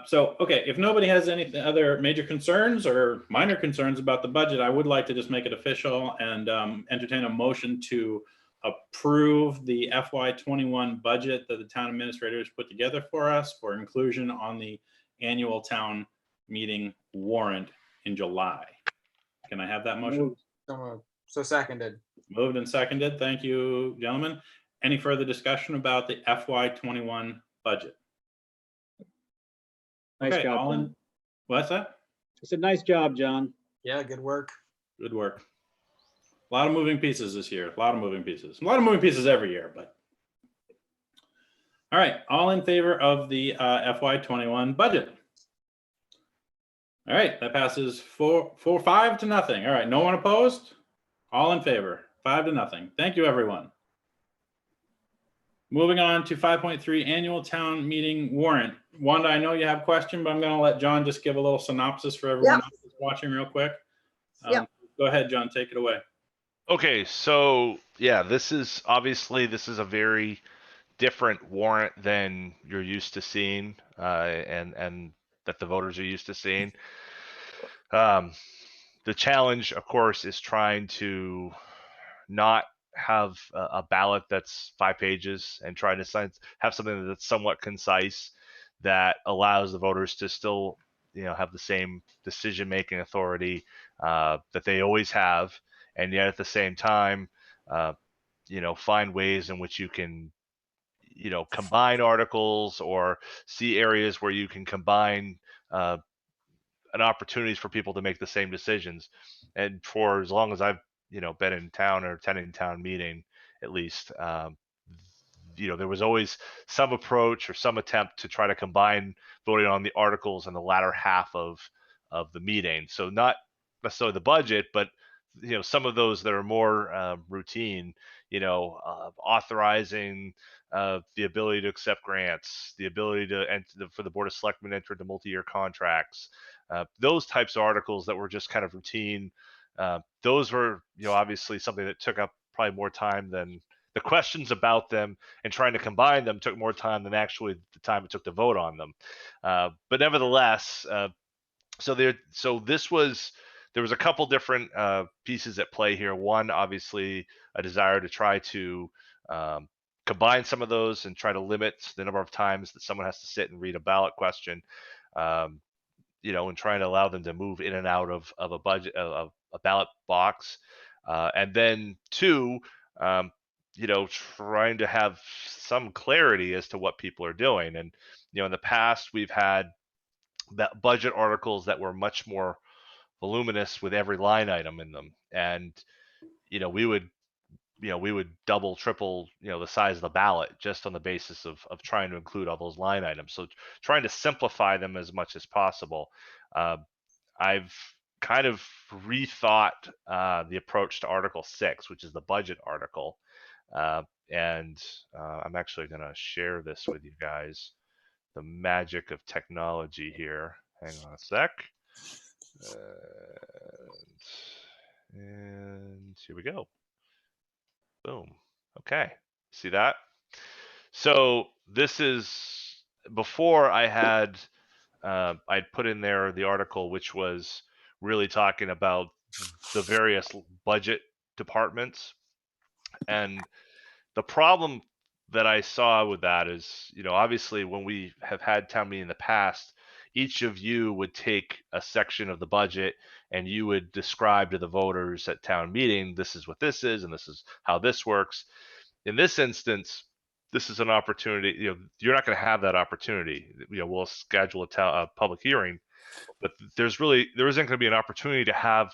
So, okay, if nobody has any other major concerns or minor concerns about the budget, I would like to just make it official and entertain a motion to approve the FY21 budget that the town administrators put together for us for inclusion on the annual town meeting warrant in July. Can I have that motion? Moved. So seconded. Moved and seconded. Thank you, gentlemen. Any further discussion about the FY21 budget? Nice Okay, job, all John. in, what's that? I said, nice job, John. Yeah, good work. Good work. A lot of moving pieces this year. A lot of moving pieces. A lot of moving pieces every year, but. All right, all in favor of the FY21 budget? All right, that passes 5 to nothing. All right, no one opposed? All in favor, 5 to nothing. Thank you, everyone. Moving on to 5.3 annual town meeting warrant. Wanda, I know you have a question, but I'm going to let John just give a little synopsis for everyone else who's watching real quick. Yep. Go ahead, John, take it away. Okay, so yeah, this is a very different warrant than you're used to seeing, and that the voters are used to seeing. The challenge, of course, is trying to not have a ballot that's 5 pages and trying to have something that's somewhat concise that allows the voters to still, have the same decision-making authority that they always have, and yet at the same time, find ways in which you can, combine articles or see areas where you can combine an opportunities for people to make the same decisions. And for as long as I've been in town or attending town meeting, at least, there was always some approach or some attempt to try to combine voting on the articles in the latter half of the meeting. So not necessarily the budget, but some of those that are more routine, authorizing the ability to accept grants, the ability to enter for the Board of Selectmen enter into multi-year contracts, those types of articles that were just kind of routine. Those were, obviously something that took up probably more time than the questions about them, and trying to combine them took more time than actually the time it took to vote on them. But nevertheless, there was a couple different pieces at play here. One, obviously, a desire to try to combine some of those and try to limit the number of times that someone has to sit and read a ballot question, and trying to allow them to move in and out of a budget of a ballot box. And then two, trying to have some clarity as to what people are doing. And, in the past, we've had that budget articles that were much more voluminous with every line item in them. And, we would double, triple, the size of the ballot just on the basis of trying to include all those line items. So trying to simplify them as much as possible. I've kind of rethought the approach to Article 6, which is the budget article. And I'm actually going to share this with you guys. The magic of technology here. Hang on a sec. And here we go. Boom. Okay. See that? So this is before I had I'd put in there the article, which was really talking about the various budget departments. And the problem that I saw with that is, obviously when we have had town meeting in the past, each of you would take a section of the budget and you would describe to the voters at town meeting, this is what this is, and this is how this works. In this instance, this is an opportunity, you're not going to have that opportunity. We'll schedule a public hearing, but there isn't going to be an opportunity to have,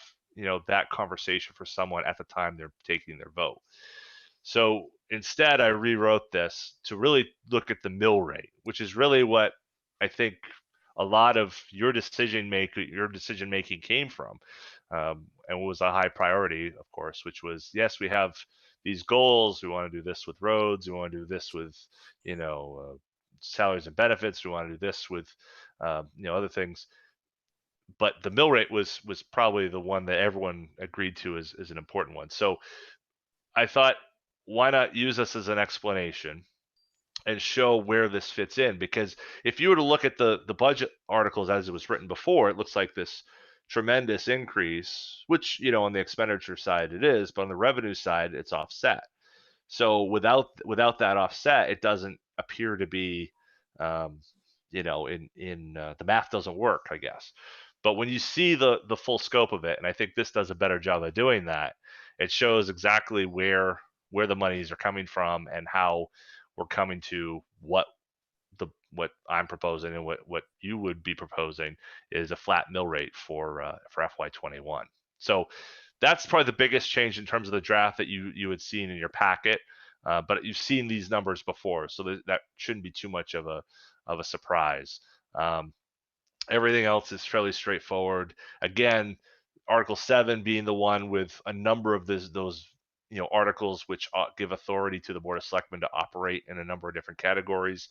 that conversation for someone at the time they're taking their vote. So instead, I rewrote this to really look at the mill rate, which is really what I think a lot of your decision making came from, and was a high priority, of course, which was, yes, we have these goals. We want to do this with roads. We want to do this with, salaries and benefits. We want to do this with, other things. But the mill rate was probably the one that everyone agreed to as an important one. So I thought, why not use this as an explanation and show where this fits in? Because if you were to look at the budget articles as it was written before, it looks like this tremendous increase, which, on the expenditure side it is, but on the revenue side, it's offset. So without that offset, it doesn't appear to be, the math doesn't work, I guess. But when you see the full scope of it, and I think this does a better job of doing that, it shows exactly where the monies are coming from and how we're coming to what I'm proposing and what you would be proposing is a flat mill rate for FY21. So that's probably the biggest change in terms of the draft that you had seen in your packet. But you've seen these numbers before, so that shouldn't be too much of a surprise. Everything else is fairly straightforward. Again, Article 7 being the one with a number of those articles which give authority to the Board of Selectmen to operate in a number of different categories,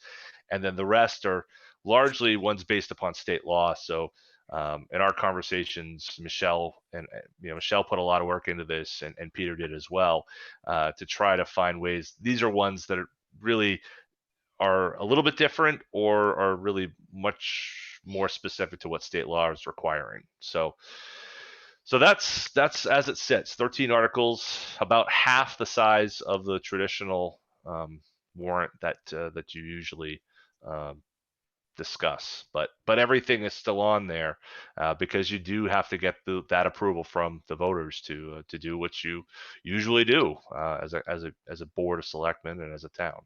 and then the rest are largely ones based upon state law. So in our conversations, Michelle put a lot of work into this, and Peter did as well, to try to find ways. These are ones that are a little bit different or are really much more specific to what state law is requiring. So that's as it sits. 13 articles, about half the size of the traditional warrant that you usually discuss, but everything is still on there because you do have to get that approval from the voters to do what you usually do as a board of selectmen and as a town.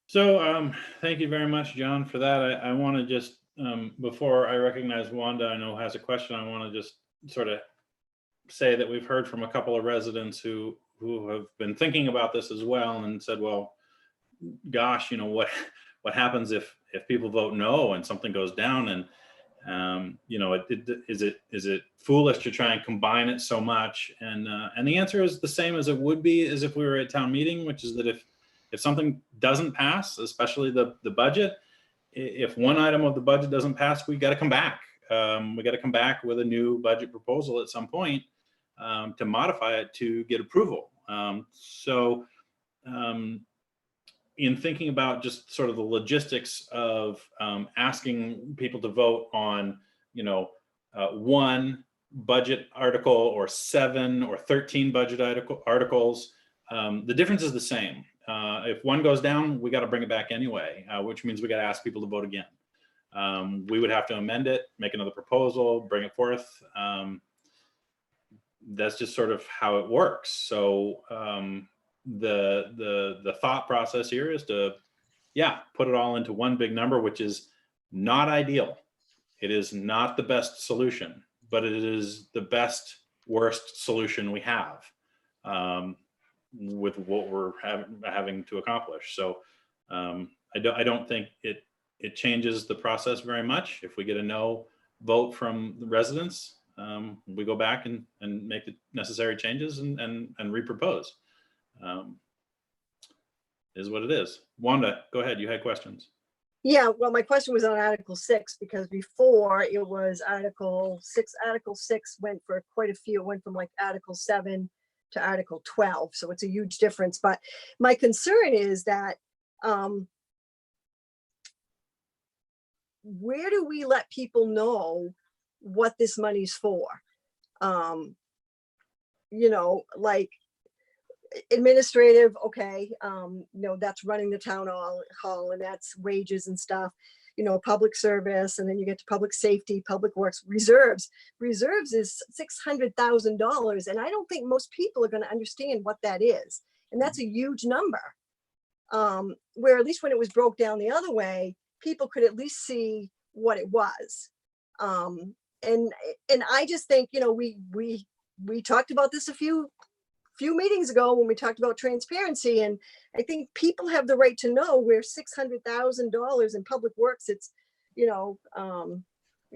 So thank you very much, John, for that. I want to just, before I recognize Wanda, I know has a question, I want to just sort of say that we've heard from a couple of residents who have been thinking about this as well and said, well, gosh, what happens if people vote no and something goes down? And is it foolish to try and combine it so much? And the answer is the same as it would be as if we were at town meeting, which is that if something doesn't pass, especially the budget, if one item of the budget doesn't pass, we got to come back. We got to come back with a new budget proposal at some point to modify it to get approval. In thinking about just sort of the logistics of asking people to vote on, one budget article or 7 or 13 budget articles, the difference is the same. If one goes down, we got to bring it back anyway, which means we got to ask people to vote again. We would have to amend it, make another proposal, bring it forth. That's just sort of how it works. So the thought process here is to, put it all into one big number, which is not ideal. It is not the best solution, but it is the best worst solution we have. With what we're having to accomplish. So I don't think it changes the process very much. If we get a no vote from the residents, we go back and make the necessary changes and repropose. Is what it is. Wanda, go ahead. You had questions. Yeah, well, my question was on Article 6, because before it was Article 6. Article 6 went for quite a few. It went from like Article 7 to Article 12. So it's a huge difference. But my concern is that where do we let people know what this money's for? Like administrative, okay, that's running the town hall and that's wages and stuff. Public service, and then you get to public safety, public works, reserves. Reserves is $600,000, and I don't think most people are going to understand what that is, and that's a huge number. Where at least when it was broke down the other way, people could at least see what it was. And I just think we talked about this a few meetings ago when we talked about transparency, and I think people have the right to know where $600,000 in public works, it's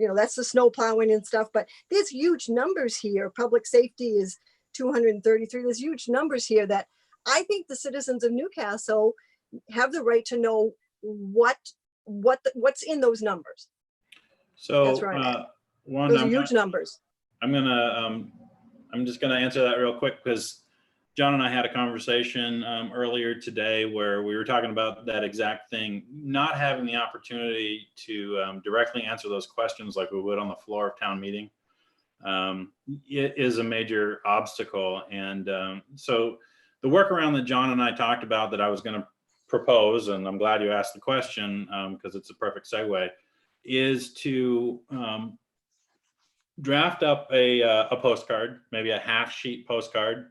that's the snow plowing and stuff, but there's huge numbers here. Public safety is 233. There's huge numbers here that I think the citizens of Newcastle have the right to know what's in those numbers. So, That's right. one, Those are huge numbers. I'm just gonna answer that real quick because John and I had a conversation earlier today where we were talking about that exact thing, not having the opportunity to directly answer those questions like we would on the floor of town meeting. It is a major obstacle. And so the workaround that John and I talked about that I was going to propose, and I'm glad you asked the question because it's a perfect segue, is to draft up a postcard, maybe a half sheet postcard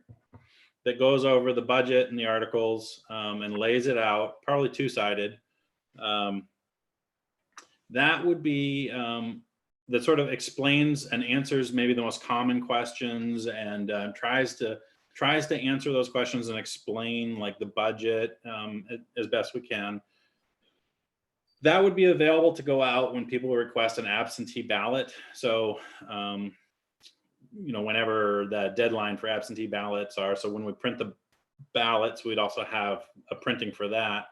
that goes over the budget and the articles and lays it out, probably two-sided. That would be that sort of explains and answers maybe the most common questions and tries to answer those questions and explain like the budget as best we can. That would be available to go out when people request an absentee ballot. So, whenever the deadline for absentee ballots are. So when we print the ballots, we'd also have a printing for that.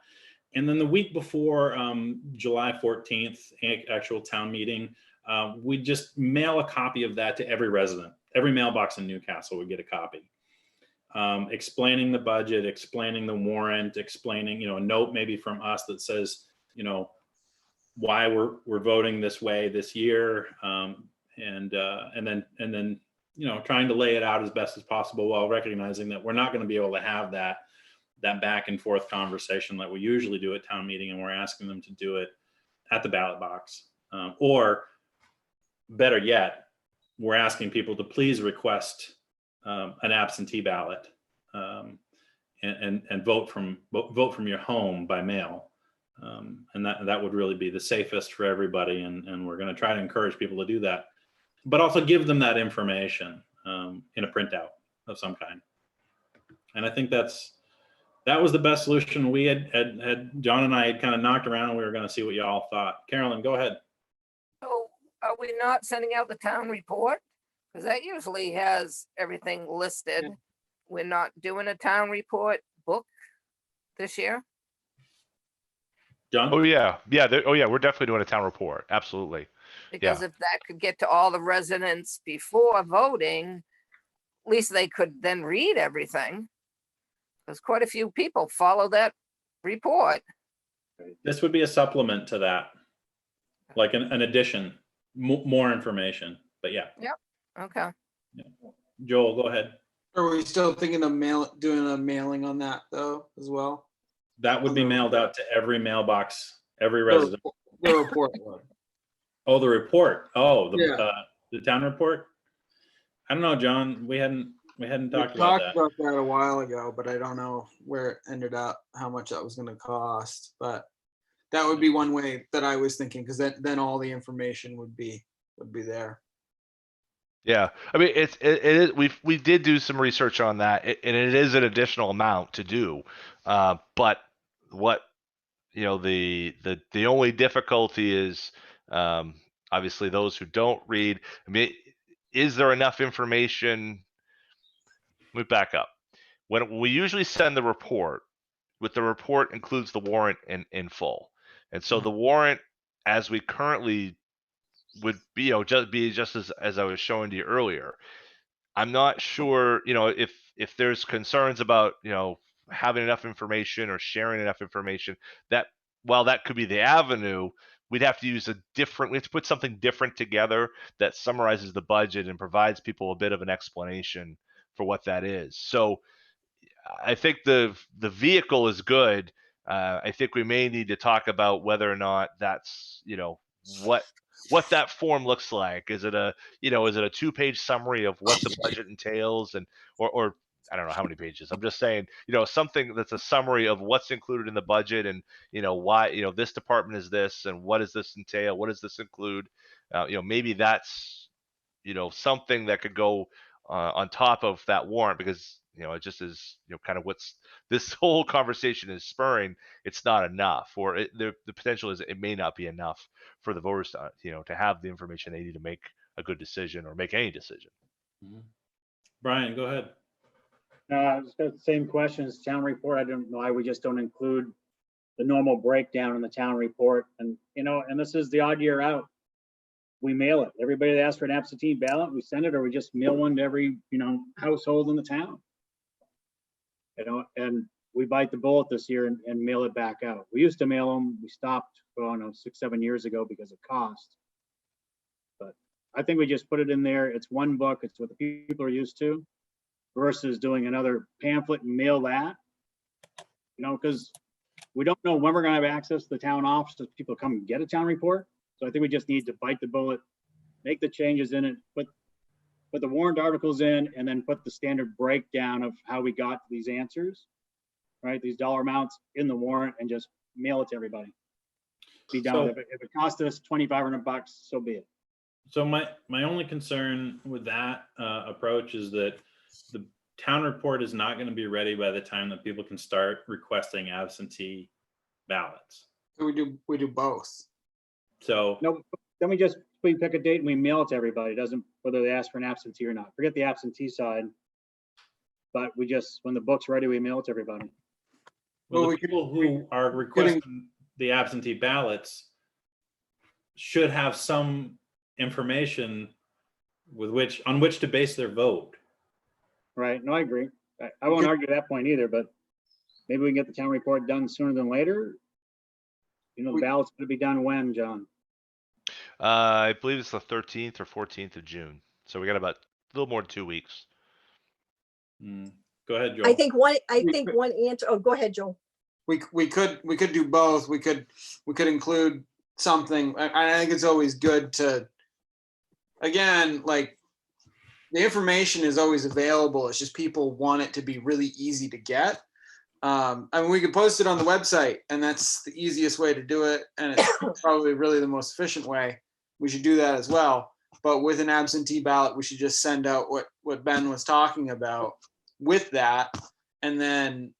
And then the week before July 14th, actual town meeting, we just mail a copy of that to every resident. Every mailbox in Newcastle would get a copy. Explaining the budget, explaining the warrant, explaining, a note maybe from us that says, why we're voting this way this year. And then, trying to lay it out as best as possible while recognizing that we're not going to be able to have that back and forth conversation like we usually do at town meeting, and we're asking them to do it at the ballot box. Or better yet, we're asking people to please request an absentee ballot and vote from your home by mail. And that would really be the safest for everybody. And we're going to try to encourage people to do that, but also give them that information in a printout of some kind. And I think that was the best solution. We had John and I had kind of knocked around, and we were going to see what y'all thought. Carolyn, go ahead. So are we not sending out the town report? Because that usually has everything listed. Yeah. We're not doing a town report book this year? John? Oh yeah, we're definitely doing a town report. Absolutely. Because if that could get to all the residents before voting, at least they could then read everything. Because quite a few people follow that report. This would be a supplement to that, like an addition, more information. But yeah. Okay. Joel, go ahead. Are we still thinking of doing a mailing on that though as well? That would be mailed out to every mailbox, every The resident. the report would. Oh, the report. Oh, Yeah. The town report. I don't know, John. We hadn't We talked about talked that. about that a while ago, but I don't know where it ended up, how much that was going to cost. But that would be one way that I was thinking, because then all the information would be there. Yeah, I mean it is. We did do some research on that, and it is an additional amount to do. But what the only difficulty is obviously those who don't read. I mean, is there enough information? Let me back up. When we usually send the report, the report includes the warrant in full, and so the warrant, as we currently would be, just as I was showing to you earlier. I'm not sure, if there's concerns about, having enough information or sharing enough information, that while that could be the avenue, we'd have to use we have to put something different together that summarizes the budget and provides people a bit of an explanation for what that is. So I think the vehicle is good. I think we may need to talk about whether or not that's, what that form looks like. Is it a 2-page summary of what the budget entails, and or I don't know how many pages. I'm just saying, something that's a summary of what's included in the budget, and why, this department is this, and what does this entail? What does this include? Maybe that's something that could go on top of that warrant, because it just is kind of what's this whole conversation is spurring. It's not enough, or the potential is it may not be enough for the voters to have the information they need to make a good decision or make any decision. Brian, go ahead. It's got the same questions, town report. I don't know why we just don't include the normal breakdown in the town report. And, and this is the odd year out. We mail it. Everybody that asks for an absentee ballot, we send it, or we just mail one to every, household in the town. And we bite the bullet this year and mail it back out. We used to mail them. We stopped, 6-7 years ago because of cost. But I think we just put it in there. It's one book. It's what the people are used to versus doing another pamphlet and mail that, because we don't know when we're going to have access to the town offices. People come and get a town report. So I think we just need to bite the bullet, make the changes in it, put the warrant articles in, and then put the standard breakdown of how we got these answers, right? These dollar amounts in the warrant, and just mail it to everybody. Be done with it. If it costs us $2,500, so be it. So my only concern with that approach is that the town report is not going to be ready by the time that people can start requesting absentee ballots. So we do both. So No, then we pick a date and we mail it to everybody. It doesn't, whether they ask for an absentee or not. Forget the absentee side. But we just, when the book's ready, we mail it to everybody. well, Well, the people who are requesting the absentee ballots should have some information on which to base their vote. Right, no, I agree. I won't argue that point either, but maybe we can get the town report done sooner than later. The ballot's gonna be done when, John? I believe it's the 13th or 14th of June. So we got about a little more than 2 weeks. Go ahead, Joel. I think one answer, oh, go ahead, Joel. We could do both. We could include something. I think it's always good to, again, like, the information is always available. It's just people want it to be really easy to get. I mean, we could post it on the website, and that's the easiest way to do it, and it's probably really the most efficient way. We should do that as well. But with an absentee ballot, we should just send out what Ben was talking about with that, and then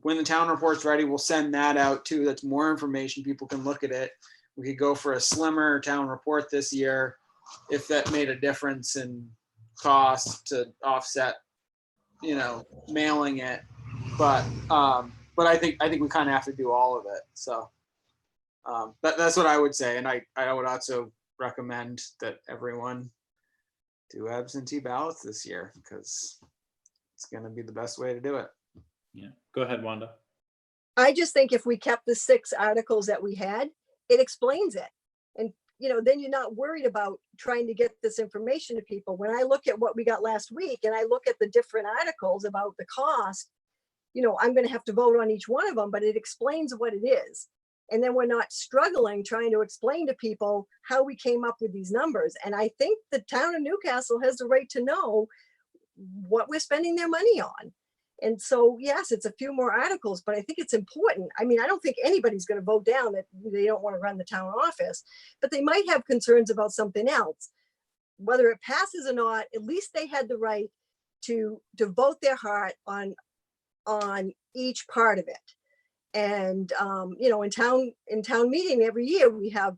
when the town report's ready, we'll send that out too. That's more information. People can look at it. We could go for a slimmer town report this year if that made a difference in cost to offset, mailing it. But I think we kind of have to do all of it. So that's what I would say. And I would also recommend that everyone do absentee ballots this year, because it's going to be the best way to do it. Yeah, go ahead, Wanda. I just think if we kept the 6 articles that we had, it explains it. And, then you're not worried about trying to get this information to people. When I look at what we got last week and I look at the different articles about the cost, I'm going to have to vote on each one of them, but it explains what it is. And then we're not struggling trying to explain to people how we came up with these numbers. And I think the town of Newcastle has the right to know what we're spending their money on. And so, yes, it's a few more articles, but I think it's important. I mean, I don't think anybody's going to vote down that they don't want to run the town office, but they might have concerns about something else. Whether it passes or not, at least they had the right to vote their heart on each part of it. And in town meeting every year, we have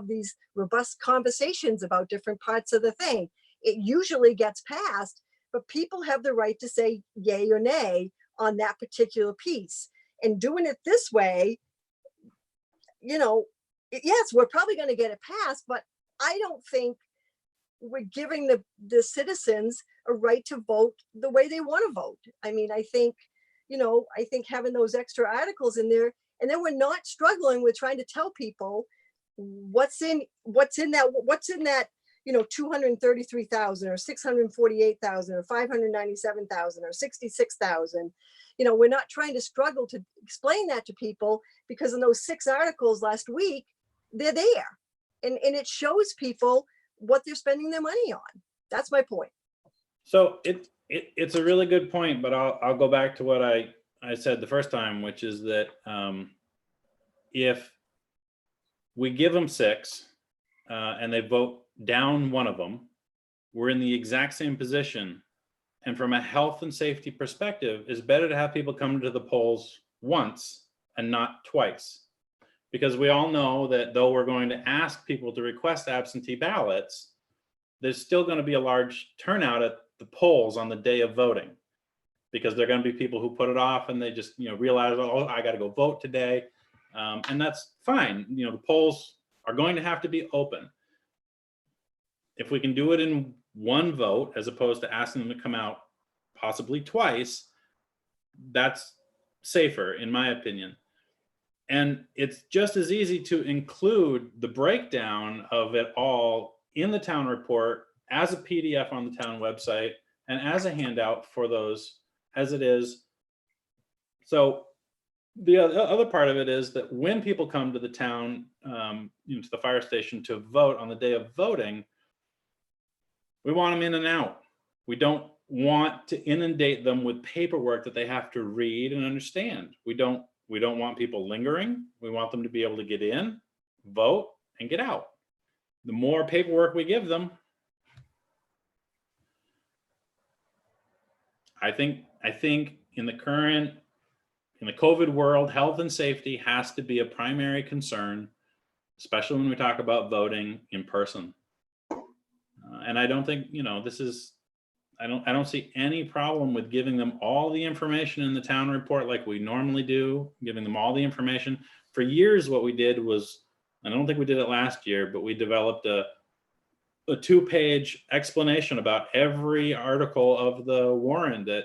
these robust conversations about different parts of the thing. It usually gets passed, but people have the right to say yay or nay on that particular piece. And doing it this way, yes, we're probably going to get it passed, but I don't think we're giving the citizens a right to vote the way they want to vote. I mean, I think having those extra articles in there, and then we're not struggling with trying to tell people what's in that 233,000 or 648,000 or 597,000 or 66,000. We're not trying to struggle to explain that to people, because in those 6 articles last week, they're there. And it shows people what they're spending their money on. That's my point. So it's a really good point, but I'll go back to what I said the first time, which is that if we give them 6 and they vote down one of them, we're in the exact same position. And from a health and safety perspective, it's better to have people come to the polls once and not twice. Because we all know that though we're going to ask people to request absentee ballots, there's still going to be a large turnout the polls on the day of voting, because there are going to be people who put it off and they just, realize, oh, I got to go vote today. And that's fine. The polls are going to have to be open. If we can do it in one vote, as opposed to asking them to come out possibly twice, that's safer, in my opinion. And it's just as easy to include the breakdown of it all in the town report as a PDF on the town website and as a handout for those as it is. So the other part of it is that when people come to the town, to the fire station to vote on the day of voting, we want them in and out. We don't want to inundate them with paperwork that they have to read and understand. We don't want people lingering. We want them to be able to get in, vote, and get out. The more paperwork we give them, I think in the COVID world, health and safety has to be a primary concern, especially when we talk about voting in person. And I don't think, I don't see any problem with giving them all the information in the town report like we normally do, giving them all the information. For years, what we did was, I don't think we did it last year, but we developed a 2-page explanation about every article of the warrant that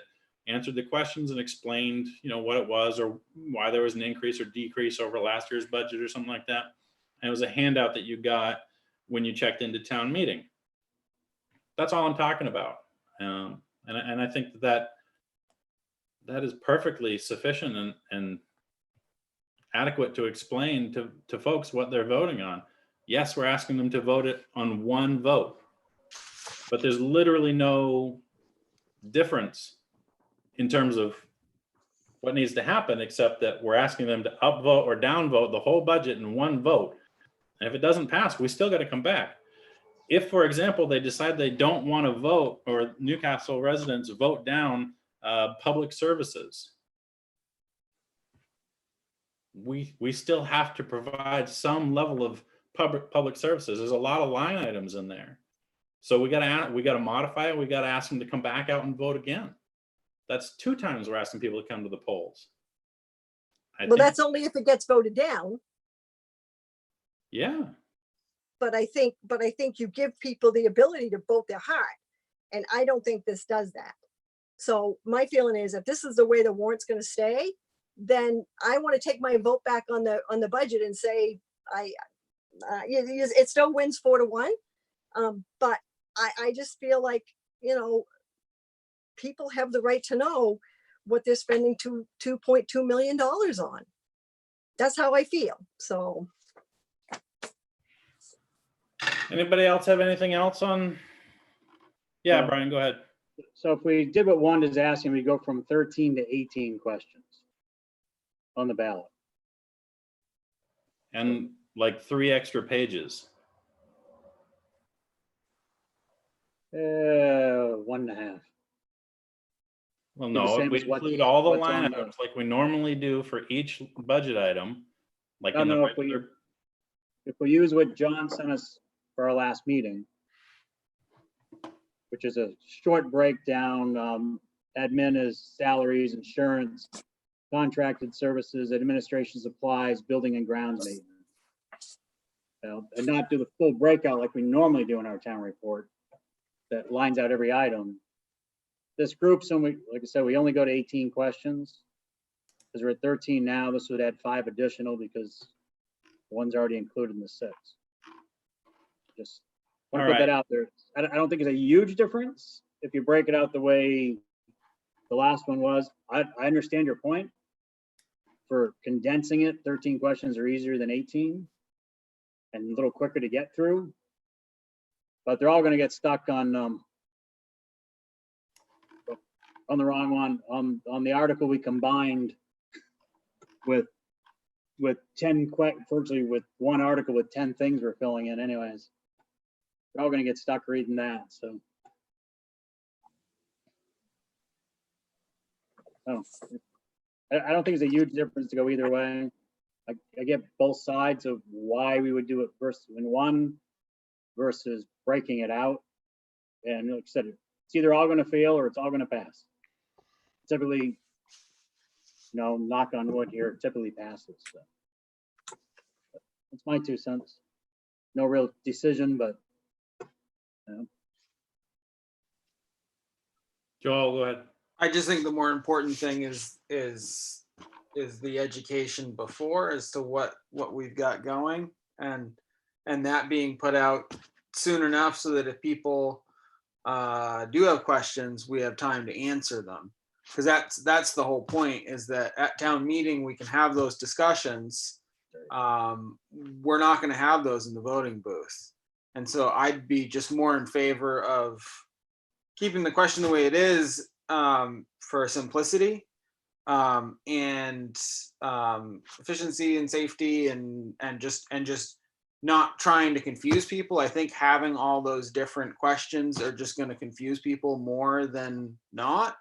answered the questions and explained, what it was or why there was an increase or decrease over last year's budget or something like that. And it was a handout that you got when you checked into town meeting. That's all I'm talking about. And I think that is perfectly sufficient and adequate to explain to folks what they're voting on. Yes, we're asking them to vote it on one vote, but there's literally no difference in terms of what needs to happen, except that we're asking them to upvote or downvote the whole budget in one vote. And if it doesn't pass, we still got to come back. If, for example, they decide they don't want to vote, or Newcastle residents vote down public services, we still have to provide some level of public services. There's a lot of line items in there, so we got to modify it. We got to ask them to come back out and vote again. That's 2 times we're asking people to come to the polls. Well, that's only if it gets voted down. Yeah. But I think you give people the ability to vote their heart. And I don't think this does that. So my feeling is, if this is the way the warrant's going to stay, then I want to take my vote back on the budget and say, it still wins 4-1. But I just feel like, people have the right to know what they're spending $2.2 million on. That's how I feel. So. Anybody else have anything else on? Yeah, No. Brian, go ahead. So if we did what Wanda is asking, we go from 13 to 18 questions on the ballot. And like 3 extra pages. 1.5. Well, Be the no, same if we as what's- include all the what's line on the- items like we normally do for each budget item, like No, in the no, regular. if we use what John sent us for our last meeting, which is a short breakdown, admin is salaries, insurance, contracted services, administration supplies, building and grounds maintenance. And not do the full breakout like we normally do in our town report that lines out every item. This group, like I said, we only go to 18 questions. Because we're at 13 now, this would add 5 additional because one's already included in the 6. Just want to All put that right. out there. I don't think it's a huge difference if you break it out the way the last one was. I understand your point for condensing it. 13 questions are easier than 18 and a little quicker to get through, but they're all going to get stuck on the wrong one. On the article we combined with 10 virtually with one article with 10 things we're filling in anyways. They're all going to get stuck reading that. So I don't think it's a huge difference to go either way. I get both sides of why we would do it first in one versus breaking it out. And like I said, it's either all gonna fail or it's all gonna pass. Typically, knock on wood here, typically passes. So. That's my 2 cents. No real decision, but Joel, go ahead. I just think the more important thing is the education before as to what we've got going, and that being put out soon enough so that if people do have questions, we have time to answer them. Because that's the whole point, is that at town meeting we can have those discussions. We're not going to have those in the voting booth, and so I'd be just more in favor of keeping the question the way it is, for simplicity, and efficiency and safety, and just not trying to confuse people. I think having all those different questions are just going to confuse people more than not,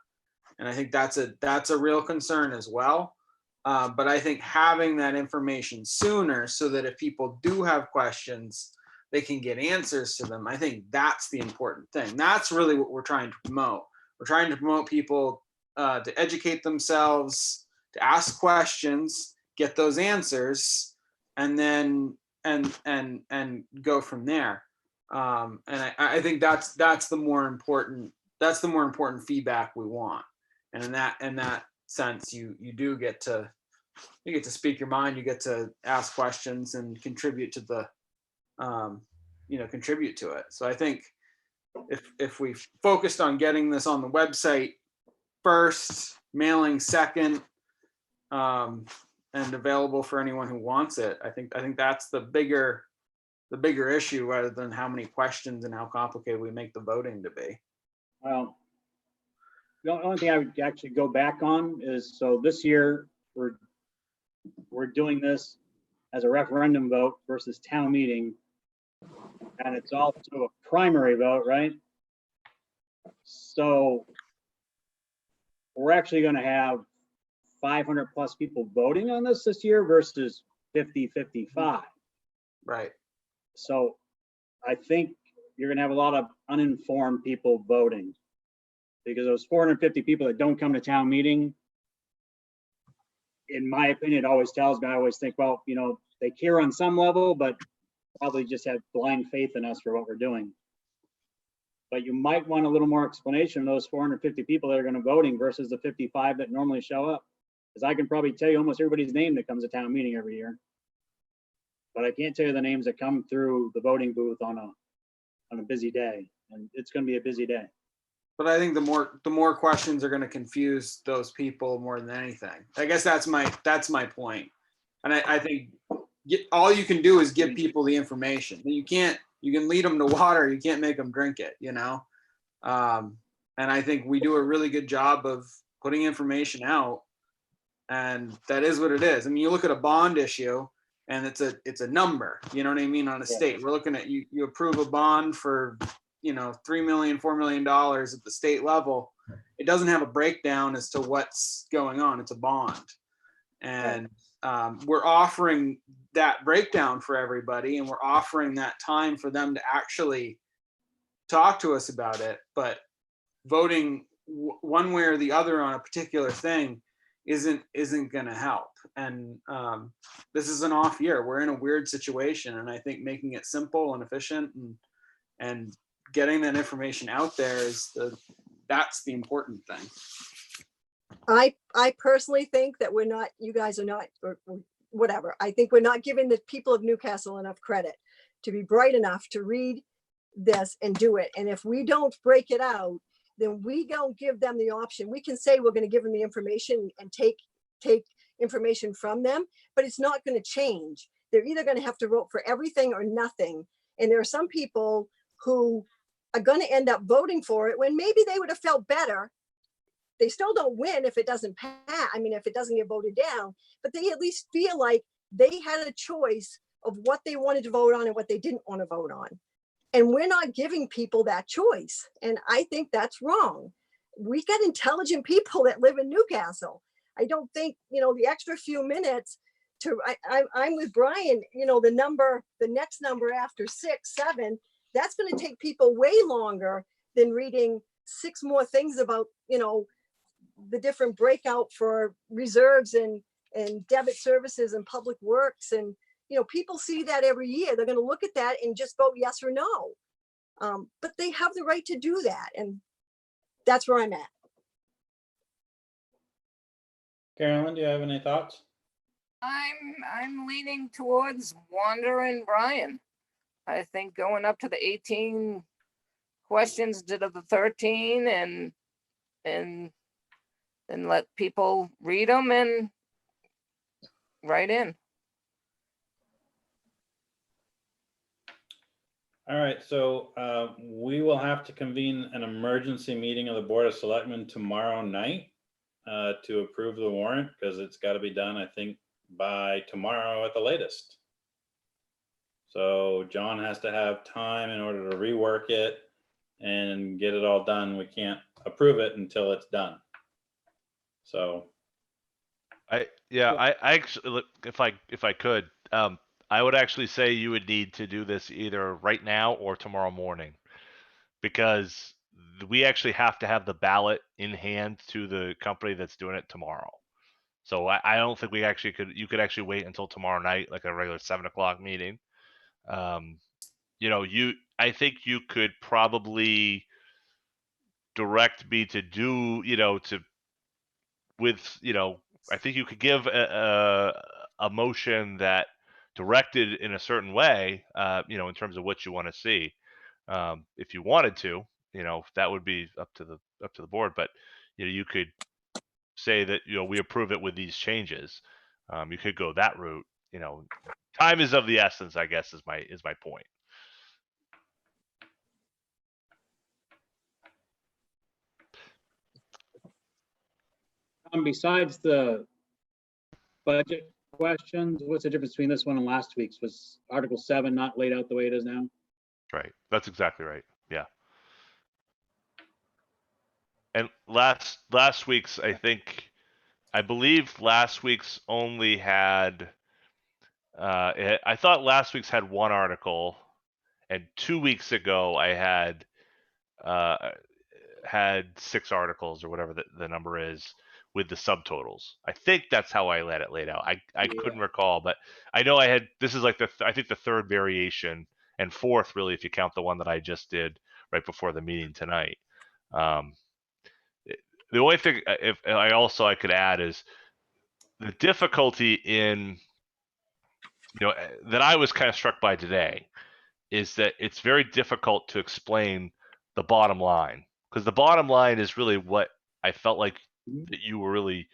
and I think that's a real concern as well. But I think having that information sooner, so that if people do have questions, they can get answers to them. I think that's the important thing. That's really what we're trying to promote. We're trying to promote people to educate themselves, to ask questions, get those answers, and then and go from there. And I think that's the more important feedback we want. And in that sense, you do get to speak your mind, you get to ask questions and contribute to the contribute to it. So I think if we focused on getting this on the website first, mailing second, and available for anyone who wants it, I think that's the bigger issue, rather than how many questions and how complicated we make the voting to be. well, the only thing I would actually go back on is, so this year we're doing this as a referendum vote versus town meeting, and it's also a primary vote, right? So we're actually going to have 500 plus people voting on this year versus 50, 55. Right. So I think you're going to have a lot of uninformed people voting, because those 450 people that don't come to town meeting, in my opinion, it always tells me, I always think, well, they care on some level, but probably just have blind faith in us for what we're doing. But you might want a little more explanation of those 450 people that are going to voting versus the 55 that normally show up. Because I can probably tell you almost everybody's name that comes to town meeting every year, but I can't tell you the names that come through the voting booth on a busy day, and it's going to be a busy day. But I think the more questions are going to confuse those people more than anything. I guess that's my point. And I think all you can do is give people the information. You can lead them to water, you can't make them drink it, and I think we do a really good job of putting information out, and that is what it is. I mean, you look at a bond issue and it's a number, you know what I mean, on a state. We're looking at, you approve a bond for $3 million, $4 million at the state level. It doesn't have a breakdown as to what's going on. It's a bond. And we're offering that breakdown for everybody, and we're offering that time for them to actually talk to us about it. But voting one way or the other on a particular thing isn't going to help. And this is an off year. We're in a weird situation, and I think making it simple and efficient and getting that information out there that's the important thing. I personally think that we're not, you guys are not, or whatever. I think we're not giving the people of Newcastle enough credit to be bright enough to read this and do it. And if we don't break it out, then we don't give them the option. We can say we're going to give them the information and take information from them, but it's not going to change. They're either going to have to vote for everything or nothing. And there are some people who are going to end up voting for it when maybe they would have felt better. They still don't win if it doesn't pass. I mean, if it doesn't get voted down, but they at least feel like they had a choice of what they wanted to vote on and what they didn't want to vote on. And we're not giving people that choice. And I think that's wrong. We got intelligent people that live in Newcastle. I don't think, the extra few minutes I'm with Brian, the next number after 6, 7, that's going to take people way longer than reading 6 more things about, the different breakout for reserves and debit services and public works. And, people see that every year. They're going to look at that and just vote yes or no. But they have the right to do that. And that's where I'm at. Carolyn, do you have any thoughts? I'm leaning towards Wanda and Brian. I think going up to the 18 questions instead of the 13 and let people read them and write in. All right, so we will have to convene an emergency meeting of the Board of Selectmen tomorrow night to approve the warrant, because it's got to be done, I think, by tomorrow at the latest. So John has to have time in order to rework it and get it all done. We can't approve it until it's done. So I actually, look, if I could, I would actually say you would need to do this either right now or tomorrow morning, because we actually have to have the ballot in hand to the company that's doing it tomorrow. So I don't think we actually could. You could actually wait until tomorrow night, like a regular 7 o'clock meeting. I think you could probably direct me to do, I think you could give a motion that directed in a certain way, in terms of what you want to see. If you wanted to, that would be up to the board, but you could say that, we approve it with these changes. You could go that route. Time is of the essence, I guess, is my point. Besides the budget questions, what's the difference between this one and last week's? Was Article 7 not laid out the way it is now? Right. That's exactly right. Yeah. And last week's, I believe last week's only had, I thought last week's had 1 article, and 2 weeks ago I had 6 articles or whatever the number is with the subtotals. I think that's how I let it laid out. I couldn't recall, but I know this is like I think the 3rd variation and 4th, really, if you count the one that I just did right before the meeting tonight. The only thing I could add is the difficulty in, that I was kind of struck by today is that it's very difficult to explain the bottom line, because the bottom line is really what I felt like that you were really,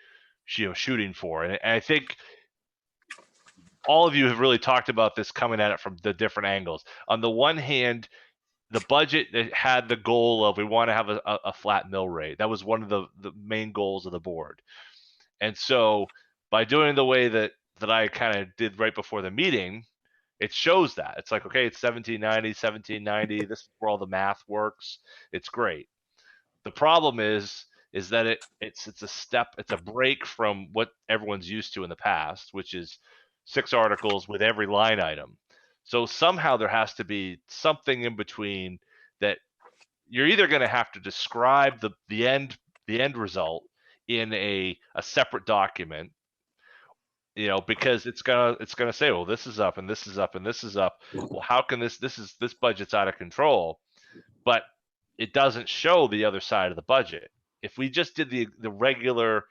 shooting for. And I think all of you have really talked about this coming at it from the different angles. On the one hand, the budget had the goal of, we want to have a flat mill rate. That was one of the main goals of the board. And so by doing the way that I kind of did right before the meeting, it shows that. It's like, okay, it's 1790. This is where all the math works. It's great. The problem is that it's a break from what everyone's used to in the past, which is 6 articles with every line item. So somehow there has to be something in between that you're either going to have to describe the end result in a separate document, because it's gonna say, well, this is up and this is up and this is up. Well, how can this budget's out of control, but it doesn't show the other side of the budget. If we just did the regular,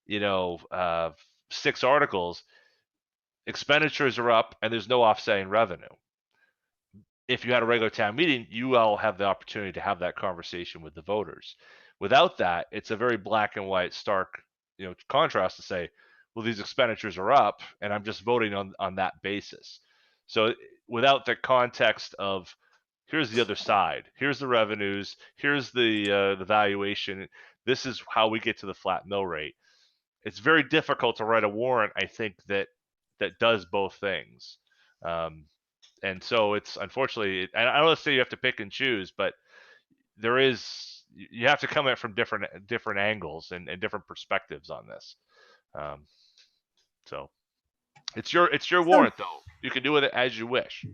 6 articles, expenditures are up and there's no offsetting revenue. If you had a regular town meeting, you all have the opportunity to have that conversation with the voters. Without that, it's a very black and white, stark, contrast to say, well, these expenditures are up and I'm just voting on that basis. So without the context of, here's the other side, here's the revenues, here's the valuation, this is how we get to the flat mill rate. It's very difficult to write a warrant, I think, that does both things. And so it's, unfortunately, and I don't say you have to pick and choose, but you have to come at it from different angles and different perspectives on this. So it's your warrant, though. You can do with it as you wish.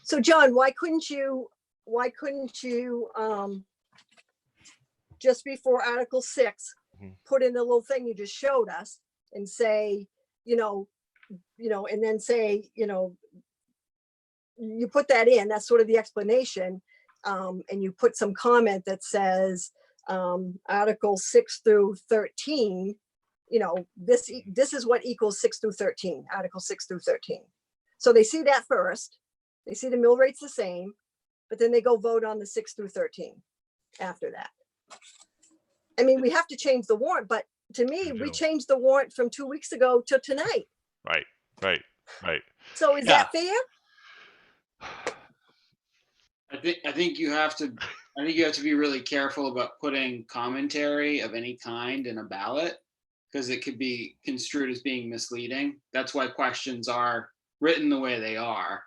So John, why couldn't you just before Article 6, Mhm. put in the little thing you just showed us and say, and then say, you put that in, that's sort of the explanation. And you put some comment that says, Article 6 through 13, this is what equals 6 through 13, Article 6 through 13. So they see that first, they see the mill rate's the same, but then they go vote on the 6 through 13 after that. I mean, we have to change the warrant, but to me, We we do. changed the warrant from 2 weeks ago to tonight. Right. So is Yeah. that fair? I think you have to be really careful about putting commentary of any kind in a ballot, because it could be construed as being misleading. That's why questions are written the way they are.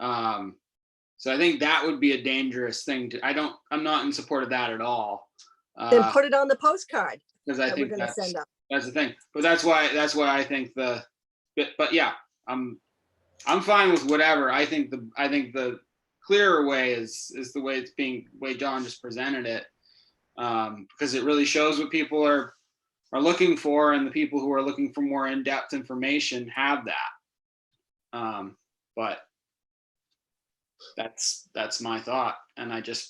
So I think that would be a dangerous thing I'm not in support of that at all. Then put it on the postcard Because I that we're think gonna send up. that's the thing. But that's why I think but yeah, I'm fine with whatever. I think the clearer way is the way way John just presented it, because it really shows what people are looking for, and the people who are looking for more in-depth information have that. But that's my thought, and I think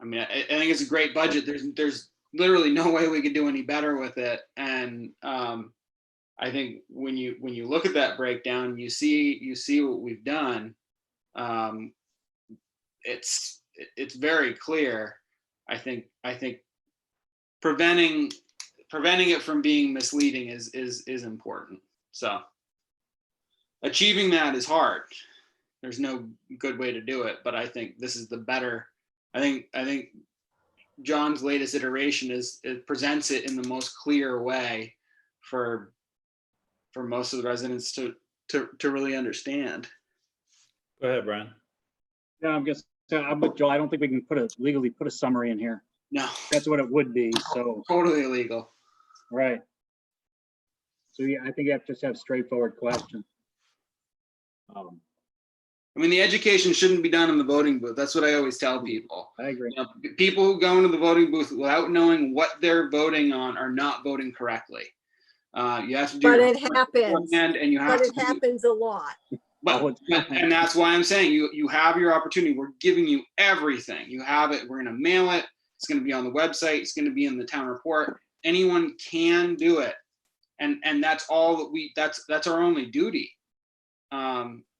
it's a great budget. There's literally no way we could do any better with it, and I think when you look at that breakdown, you see what we've done. It's very clear. I think preventing it from being misleading is important. So achieving that is hard. There's no good way to do it, but I think this is the better. I think John's latest iteration it presents it in the most clear way for most of the residents to really understand. Go ahead, Brian. Yeah, I'm with Joel. I don't think we can legally put a summary in here. No, That's what it would be. So, totally illegal. right. So yeah, I think you have to just have straightforward question. I mean, the education shouldn't be done in the voting booth. That's what I always tell people. I agree. People who go into the voting booth without knowing what they're voting on are not voting correctly. You have to do. But it happens. And you have But it happens a lot. And that's why I'm saying you have your opportunity. We're giving you everything. You have it. We're going to mail it. It's going to be on the website. It's going to be in the town report. Anyone can do it, and that's all that that's our only duty.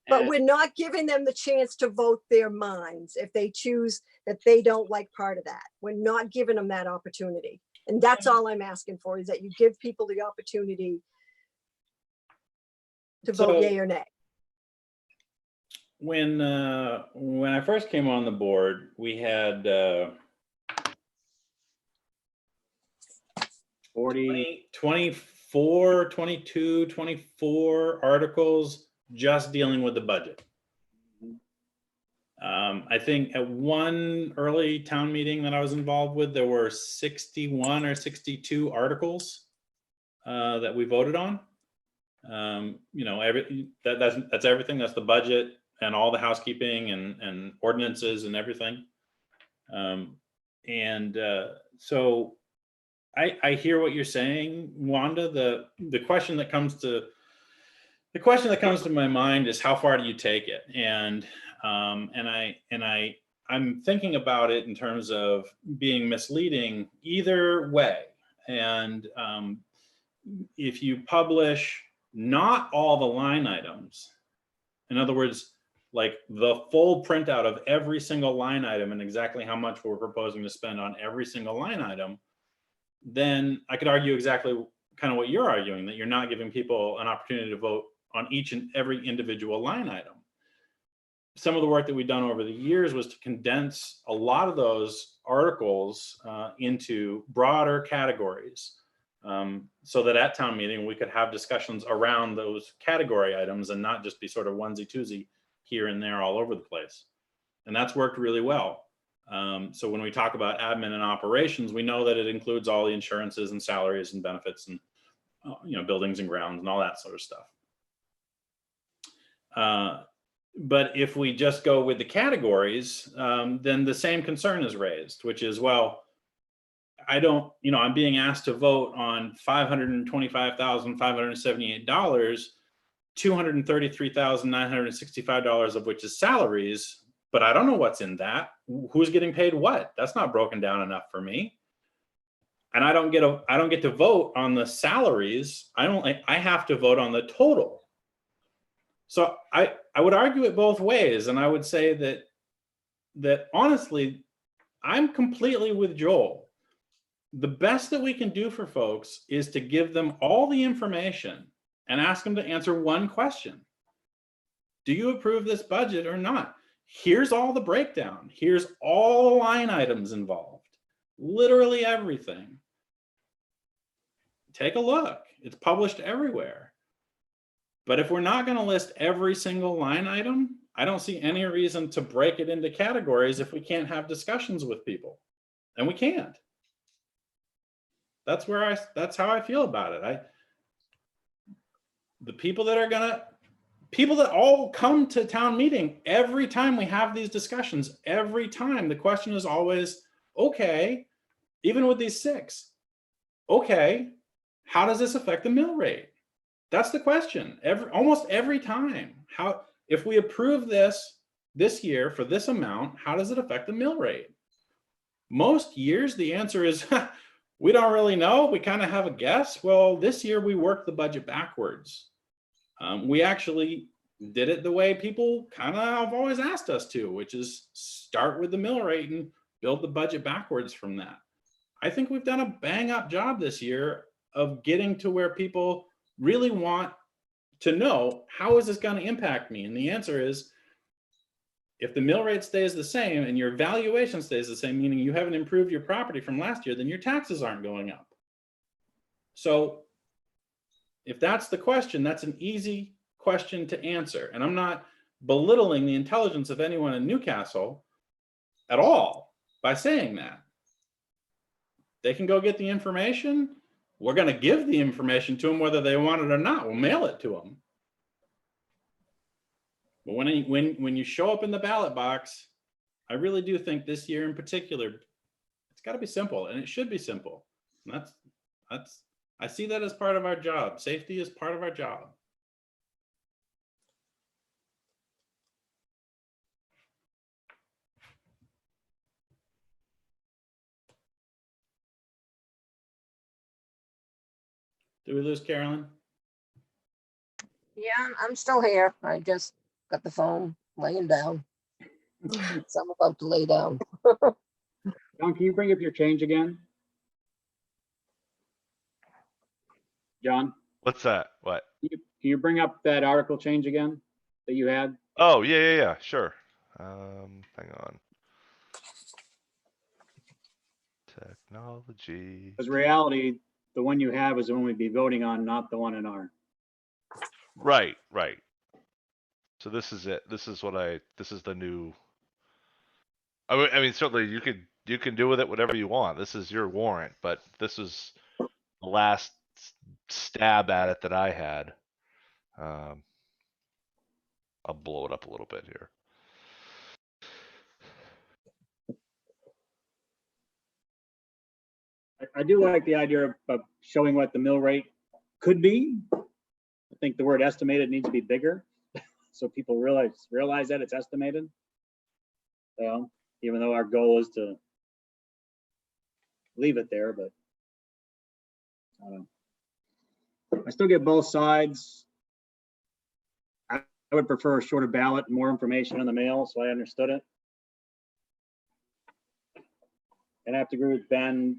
But we're not giving them the chance to vote their minds if they choose that they don't like part of that. We're not giving them that opportunity. And that's all I'm asking for, is that you give people the opportunity to vote yay or nay. When I first came on the board, we had 24 articles just dealing with the budget. I think at one early town meeting that I was involved with, there were 61 or 62 articles that we voted on. That's everything. That's the budget and all the housekeeping and ordinances and everything. So I hear what you're saying, Wanda. The question that comes to my mind is, how far do you take it? And I'm thinking about it in terms of being misleading either way. And if you publish not all the line items, in other words, like the full printout of every single line item and exactly how much we're proposing to spend on every single line item, then I could argue exactly kind of what you're arguing, that you're not giving people an opportunity to vote on each and every individual line item. Some of the work that we've done over the years was to condense a lot of those articles into broader categories, so that at town meeting we could have discussions around those category items and not just be sort of onesie twosie here and there all over the place. And that's worked really well. So when we talk about admin and operations, we know that it includes all the insurances and salaries and benefits and buildings and grounds and all that sort of stuff. But if we just go with the categories, then the same concern is raised, which is, well, I don't, I'm being asked to vote on $525,578, $233,965 of which is salaries, but I don't know what's in that. Who's getting paid what? That's not broken down enough for me. And I don't get to vote on the salaries. I have to vote on the total. So I would argue it both ways, and I would say that honestly, I'm completely with Joel. The best that we can do for folks is to give them all the information and ask them to answer one question. Do you approve this budget or not? Here's all the breakdown. Here's all the line items involved. Literally everything. Take a look. It's published everywhere. But if we're not going to list every single line item, I don't see any reason to break it into categories if we can't have discussions with people. And we can't. That's how I feel about it. The people that all come to town meeting, every time we have these discussions, every time the question is always, okay, even with these 6, okay, how does this affect the mill rate? That's the question. Almost every time. If we approve this year for this amount, how does it affect the mill rate? Most years, the answer is, we don't really know. We kind of have a guess. Well, this year we worked the budget backwards. We actually did it the way people kind of have always asked us to, which is start with the mill rate and build the budget backwards from that. I think we've done a bang up job this year of getting to where people really want to know, how is this going to impact me? And the answer is, if the mill rate stays the same and your valuation stays the same, meaning you haven't improved your property from last year, then your taxes aren't going up. So if that's the question, that's an easy question to answer. And I'm not belittling the intelligence of anyone in Newcastle at all by saying that. They can go get the information. We're going to give the information to them whether they want it or not. We'll mail it to them. But when you show up in the ballot box, I really do think this year in particular, it's got to be simple, and it should be simple. And I see that as part of our job. Safety is part of our job. Did we lose Carolyn? Yeah, I'm still here. I just got the phone laying down. So I'm about to lay down. John, can you bring up your change again? John, What's that? What? can you bring up that article change again that you had? Oh, yeah, sure. Hang on. Technology. Because reality, the one you have is the one we'd be voting on, not the one in our. Right. So this is it. This is the new. I mean, certainly you can do with it whatever you want. This is your warrant, but this is the last stab at it that I had. I'll blow it up a little bit here. I do like the idea of showing what the mill rate could be. I think the word estimated needs to be bigger, so people realize that it's estimated. Even though our goal is to leave it there, but I still get both sides. I would prefer a shorter ballot, more information in the mail, so I understood it. And I have to agree with Ben.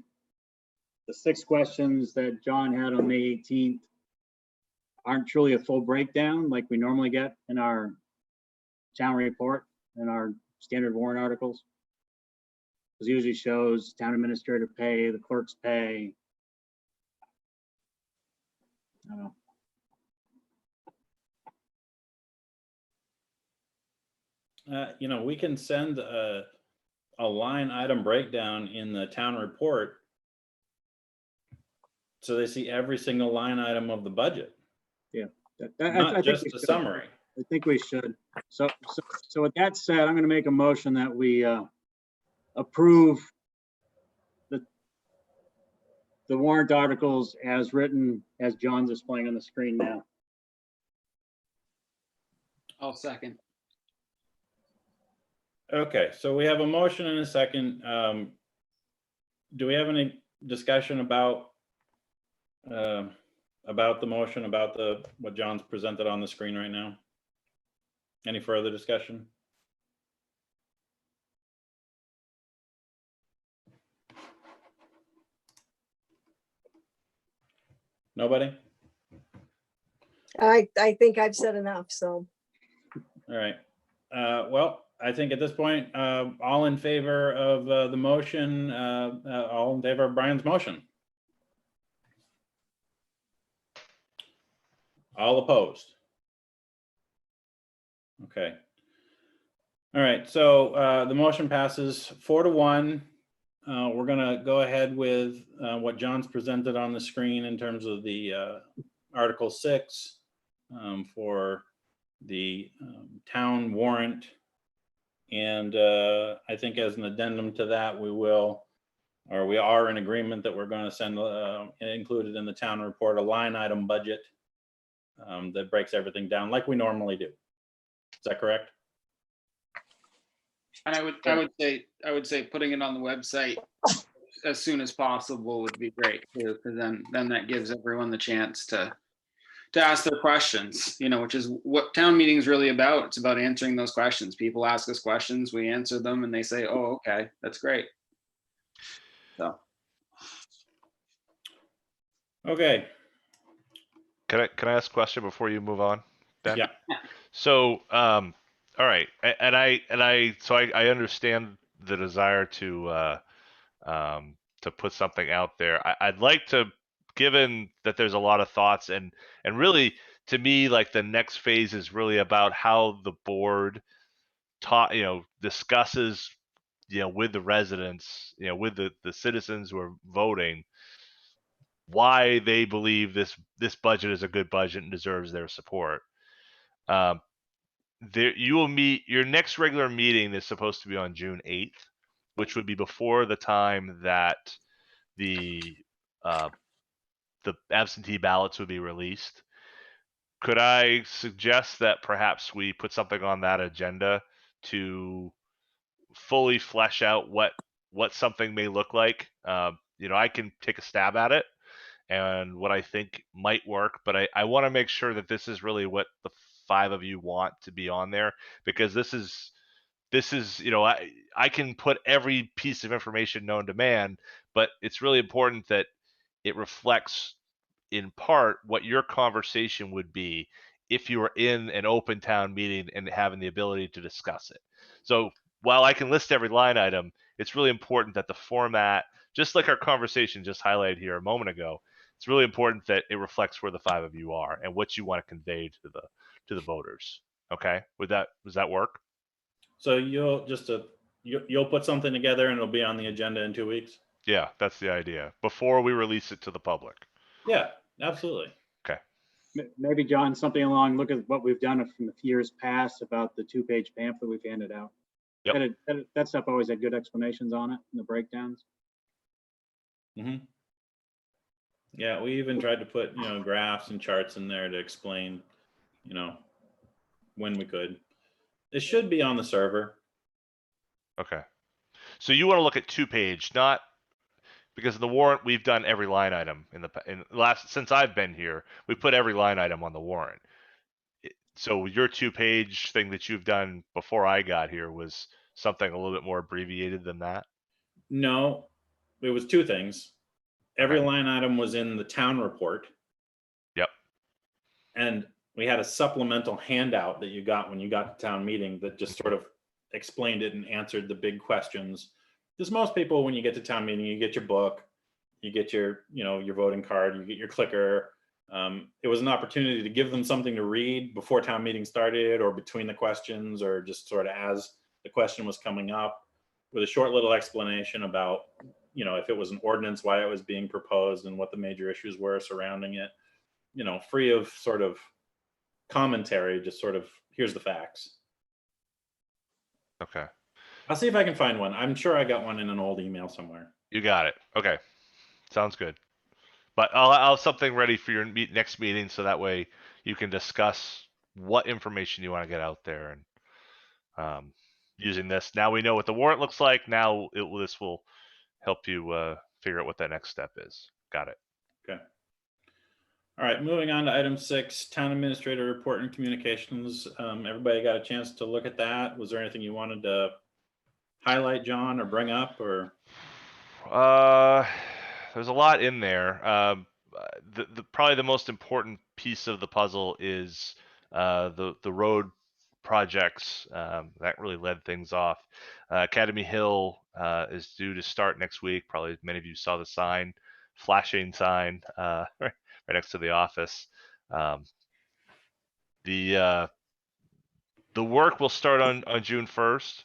The 6 questions that John had on May 18th aren't truly a full breakdown like we normally get in our town report and our standard warrant articles. It usually shows town administrator pay, the clerk's pay. I don't know. We can send a line item breakdown in the town report so they see every single line item of the budget. Yeah, not just a summary. I think we should. So with that said, I'm going to make a motion that we approve the warrant articles as written, as John's displaying on the screen now. I'll second. Okay, so we have a motion and a second. Do we have any discussion about the motion, about what John's presented on the screen right now? Any further discussion? Nobody? I think I've said enough, so. All right. Well, I think at this point, all in favor of the motion, all in favor of Brian's motion? All opposed? Okay. All right, so the motion passes 4-1. We're gonna go ahead with what John's presented on the screen in terms of the Article 6 for the town warrant. And I think as an addendum to that, we are in agreement that we're gonna send included in the town report a line item budget that breaks everything down like we normally do. Is that correct? And I would say putting it on the website as soon as possible would be great too, because then that gives everyone the chance to ask their questions, which is what town meeting is really about. It's about answering those questions. People ask us questions, we answer them, and they say, "Oh, okay, that's great." So. Okay. Can I ask a question before you move on, Ben? Yeah. So, all right, and I understand the desire to put something out there. I'd like to, given that there's a lot of thoughts and really, to me, like the next phase is really about how the board discusses, with the residents, with the citizens who are voting, why they believe this budget is a good budget and deserves their support. You will meet, your next regular meeting is supposed to be on June 8th, which would be before the time that the absentee ballots would be released. Could I suggest that perhaps we put something on that agenda to fully flesh out what something may look like? I can take a stab at it and what I think might work, but I want to make sure that this is really what the 5 of you want to be on there, because this is I can put every piece of information known to man, but it's really important that it reflects in part what your conversation would be if you were in an open town meeting and having the ability to discuss it. So while I can list every line item, it's really important that the format, just like our conversation just highlighted here a moment ago, it's really important that it reflects where the 5 of you are and what you want to convey to the voters. Okay, does that work? So you'll put something together and it'll be on the agenda in 2 weeks? Yeah, that's the idea, before we release it to the public. Yeah, absolutely. Okay. Maybe, John, something along, look at what we've done from the years past about the 2-page pamphlet we've handed out. Yep. That stuff always had good explanations on it and the breakdowns. Mm-hmm. Yeah, we even tried to put, graphs and charts in there to explain, when we could. It should be on the server. Okay. So you want to look at 2-page, not because in the warrant we've done every line item since I've been here, we put every line item on the warrant. So your 2-page thing that you've done before I got here was something a little bit more abbreviated than that? No, it was 2 things. Every Okay. line item was in the town report. Yep. And we had a supplemental handout that you got when you got to town meeting that just sort of explained it and answered the big questions. Because most people, when you get to town meeting, you get your book, you get your, your voting card, you get your clicker. It was an opportunity to give them something to read before town meeting started or between the questions or just sort of as the question was coming up, with a short little explanation about, if it was an ordinance, why it was being proposed and what the major issues were surrounding it, free of sort of commentary, just sort of, here's the facts. Okay. I'll see if I can find one. I'm sure I got one in an old email somewhere. You got it. Okay. Sounds good. But I'll have something ready for your next meeting, so that way you can discuss what information you want to get out there, and using this. Now we know what the warrant looks like. Now this will help you figure out what that next step is. Got it. Okay. All right, moving on to item 6, town administrator report and communications. Everybody got a chance to look at that? Was there anything you wanted to highlight, John, or bring up, or? There's a lot in there. The probably the most important piece of the puzzle is the road projects that really led things off. Academy Hill is due to start next week. Probably many of you saw the sign, flashing sign right next to the office. The work will start on June 1st.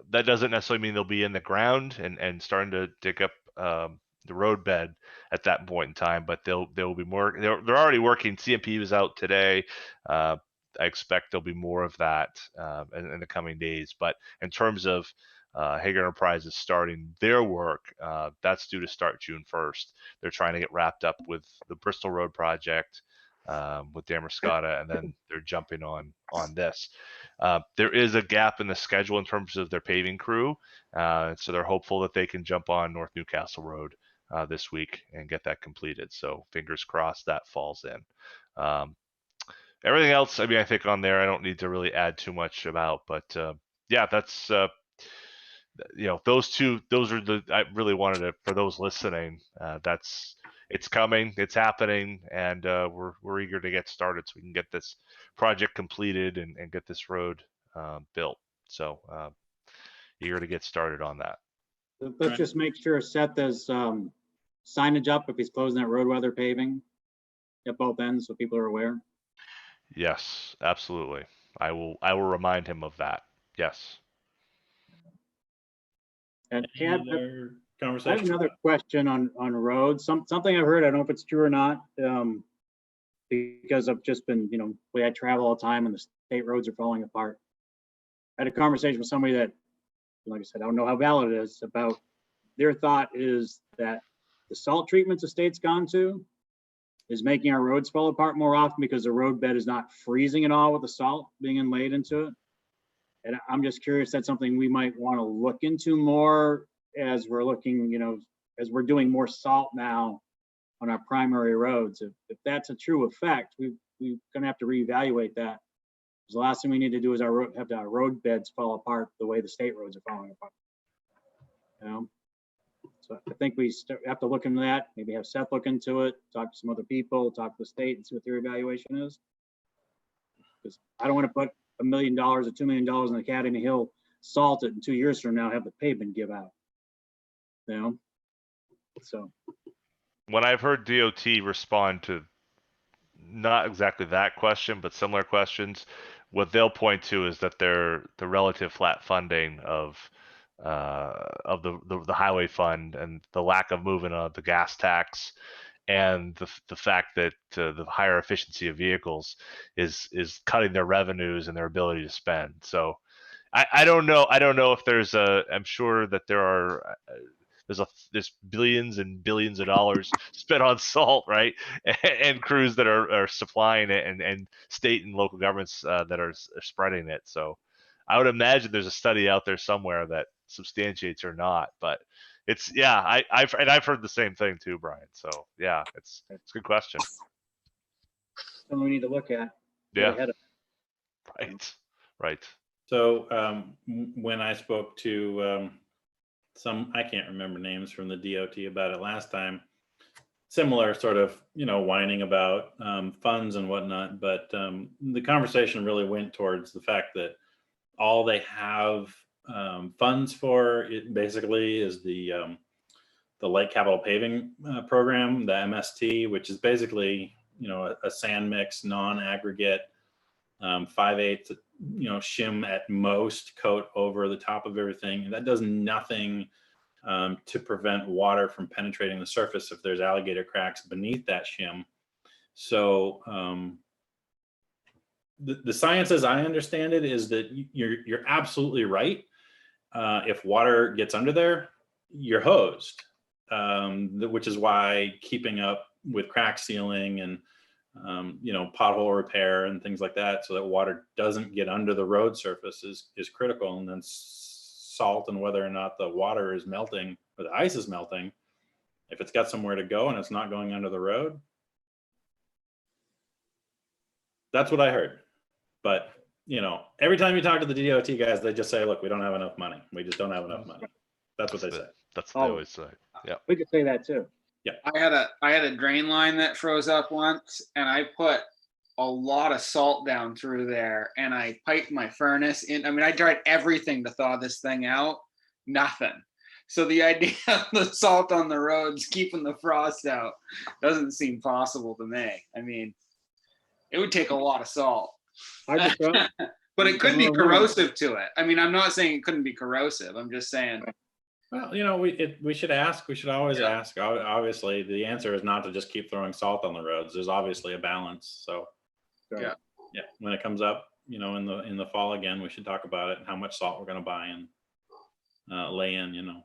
That doesn't necessarily mean they'll be in the ground and starting to dig up the road bed at that point in time, but there will be more. They're already working. CMP was out today. I expect there'll be more of that in the coming days. But in terms of Hager Enterprises starting their work, that's due to start June 1st. They're trying to get wrapped up with the Bristol Road project with Damerscotta, and then they're jumping on this. There is a gap in the schedule in terms of their paving crew, so they're hopeful that they can jump on North Newcastle Road this week and get that completed. So fingers crossed that falls in. Everything else, I mean, I think on there, I don't need to really add too much about, but yeah, that's those are the, I really wanted to, for those listening, it's coming, it's happening, and we're eager to get started so we can get this project completed and get this road built. So eager to get started on that. Let's just make sure Seth has signage up if he's closing that road weather paving at both ends, so people are aware. Yes, absolutely. I will remind him of that. Yes. And Any other conversation? I have another question on roads. Something I've heard, I don't know if it's true or not, because I've just been, the way I travel all the time and the state roads are falling apart. I had a conversation with somebody that, like I said, I don't know how valid it is, about their thought is that the salt treatments the state's gone to is making our roads fall apart more often because the road bed is not freezing at all with the salt being inlaid into it. And I'm just curious, that's something we might want to look into more as we're looking, as we're doing more salt now on our primary roads. If that's a true effect, we're going to have to reevaluate that. Because the last thing we need to do is have our road beds fall apart the way the state roads are falling apart. So I think we have to look into that, maybe have Seth look into it, talk to some other people, talk to the state and see what their evaluation is. Because I don't want to put $1 million or $2 million in Academy Hill, salt it, and 2 years from now have the pavement give out. So When I've heard DOT respond to not exactly that question, but similar questions, what they'll point to is that the relative flat funding of the highway fund and the lack of movement of the gas tax, and the fact that the higher efficiency of vehicles is cutting their revenues and their ability to spend. So I don't know if there's I'm sure that there's billions and billions of dollars spent on salt, right? And crews that are supplying it, and state and local governments that are spreading it. So I would imagine there's a study out there somewhere that substantiates or not, but it's, yeah, I've heard the same thing too, Brian. So yeah, it's a good question. something we need to look at. Yeah. Ahead of Right. So when I spoke to I can't remember names from the DOT about it last time, similar sort of, whining about funds and whatnot, but the conversation really went towards the fact that all they have funds for it basically is the Lake Capital Paving program, the MST, which is basically, a sand mix, non-aggregate, 5/8, shim at most coat over the top of everything. And that does nothing to prevent water from penetrating the surface if there's alligator cracks beneath that shim. So the science, as I understand it, is that you're absolutely right. If water gets under there, you're hosed, which is why keeping up with crack sealing and, you know, pothole repair and things like that, so that water doesn't get under the road surface is critical. And then salt and whether or not the water is melting or the ice is melting, if it's got somewhere to go and it's not going under the road, that's what I heard. But, you know, every time you talk to the DOT guys, they just say, look, we don't have enough money. We just don't have enough money. That's what they say. That's what they Oh. always say. Yeah. We could say that too. I had a drain line that froze up once, and I put a lot of salt down through there, and I piped my furnace in. I mean, I tried everything to thaw this thing out. Nothing. So the idea of the salt on the roads keeping the frost out doesn't seem possible to me. I mean, it would take a lot of salt. I just throw- But it could be Tomorrow morning. corrosive to it. I mean, I'm not saying it couldn't be corrosive. I'm just saying. Well, you know, we should ask. We should always Yeah. ask. Obviously, the answer is not to just keep throwing salt on the roads. There's obviously a balance. So, Yeah. yeah, when it comes up, you know, in the fall again, we should talk about it and how much salt we're going to buy and lay in. You know.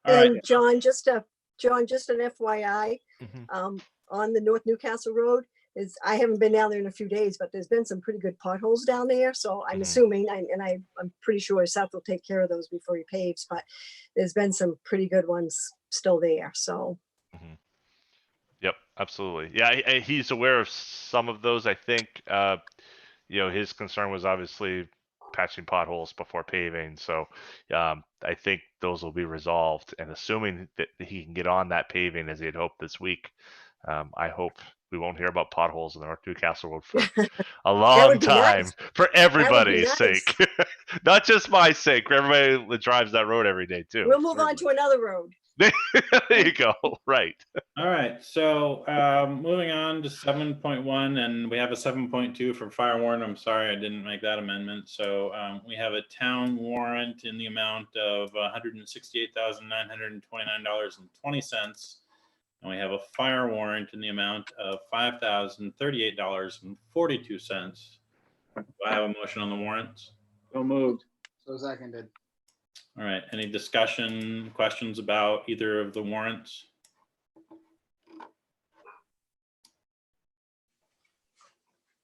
All right. And John, just an FYI, Mhm. on the North Newcastle Road I haven't been down there in a few days, but there's been some pretty good potholes down there. So I'm Mhm. assuming, I'm pretty sure Seth will take care of those before he paves, but there's been some pretty good ones still there. So Yep, absolutely. Yeah, he's aware of some of those. I think, you know, his concern was obviously patching potholes before paving. So I think those will be resolved. And assuming that he can get on that paving as he had hoped this week, I hope we won't hear about potholes in the North Newcastle Road for a long would be time, nice. for everybody's nice. sake. Not just my sake, for everybody that drives that road every day too. we'll move on to another road. There you go. Right. All right, so moving on to 7.1, and we have a 7.2 for fire warrant. I'm sorry I didn't make that amendment. So we have a town warrant in the amount of $168,929.20, and we have a fire warrant in the amount of $5,038.42. Do I have a motion on the warrants? So moved. So seconded. All right, any discussion, questions about either of the warrants?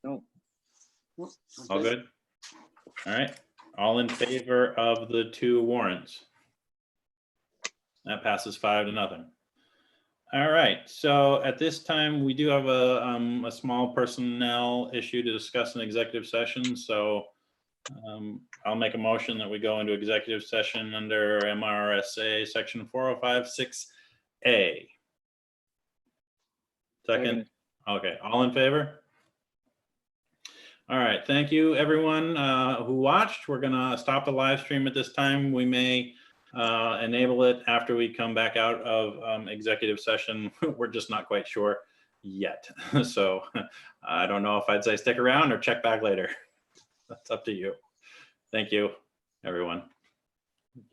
No. All good? All right, all in favor of the two warrants? That passes 5-0. All right, so at this time, we do have a small personnel issue to discuss in executive session. So I'll make a motion that we go into executive session under MRSA section 4056A. Second? Okay, all in favor? All right, thank you, everyone who watched. We're gonna stop the live stream at this time. We may enable it after we come back out of executive session. We're just not quite sure yet. So I don't know if I'd say stick around or check back later. That's up to you. Thank you, everyone.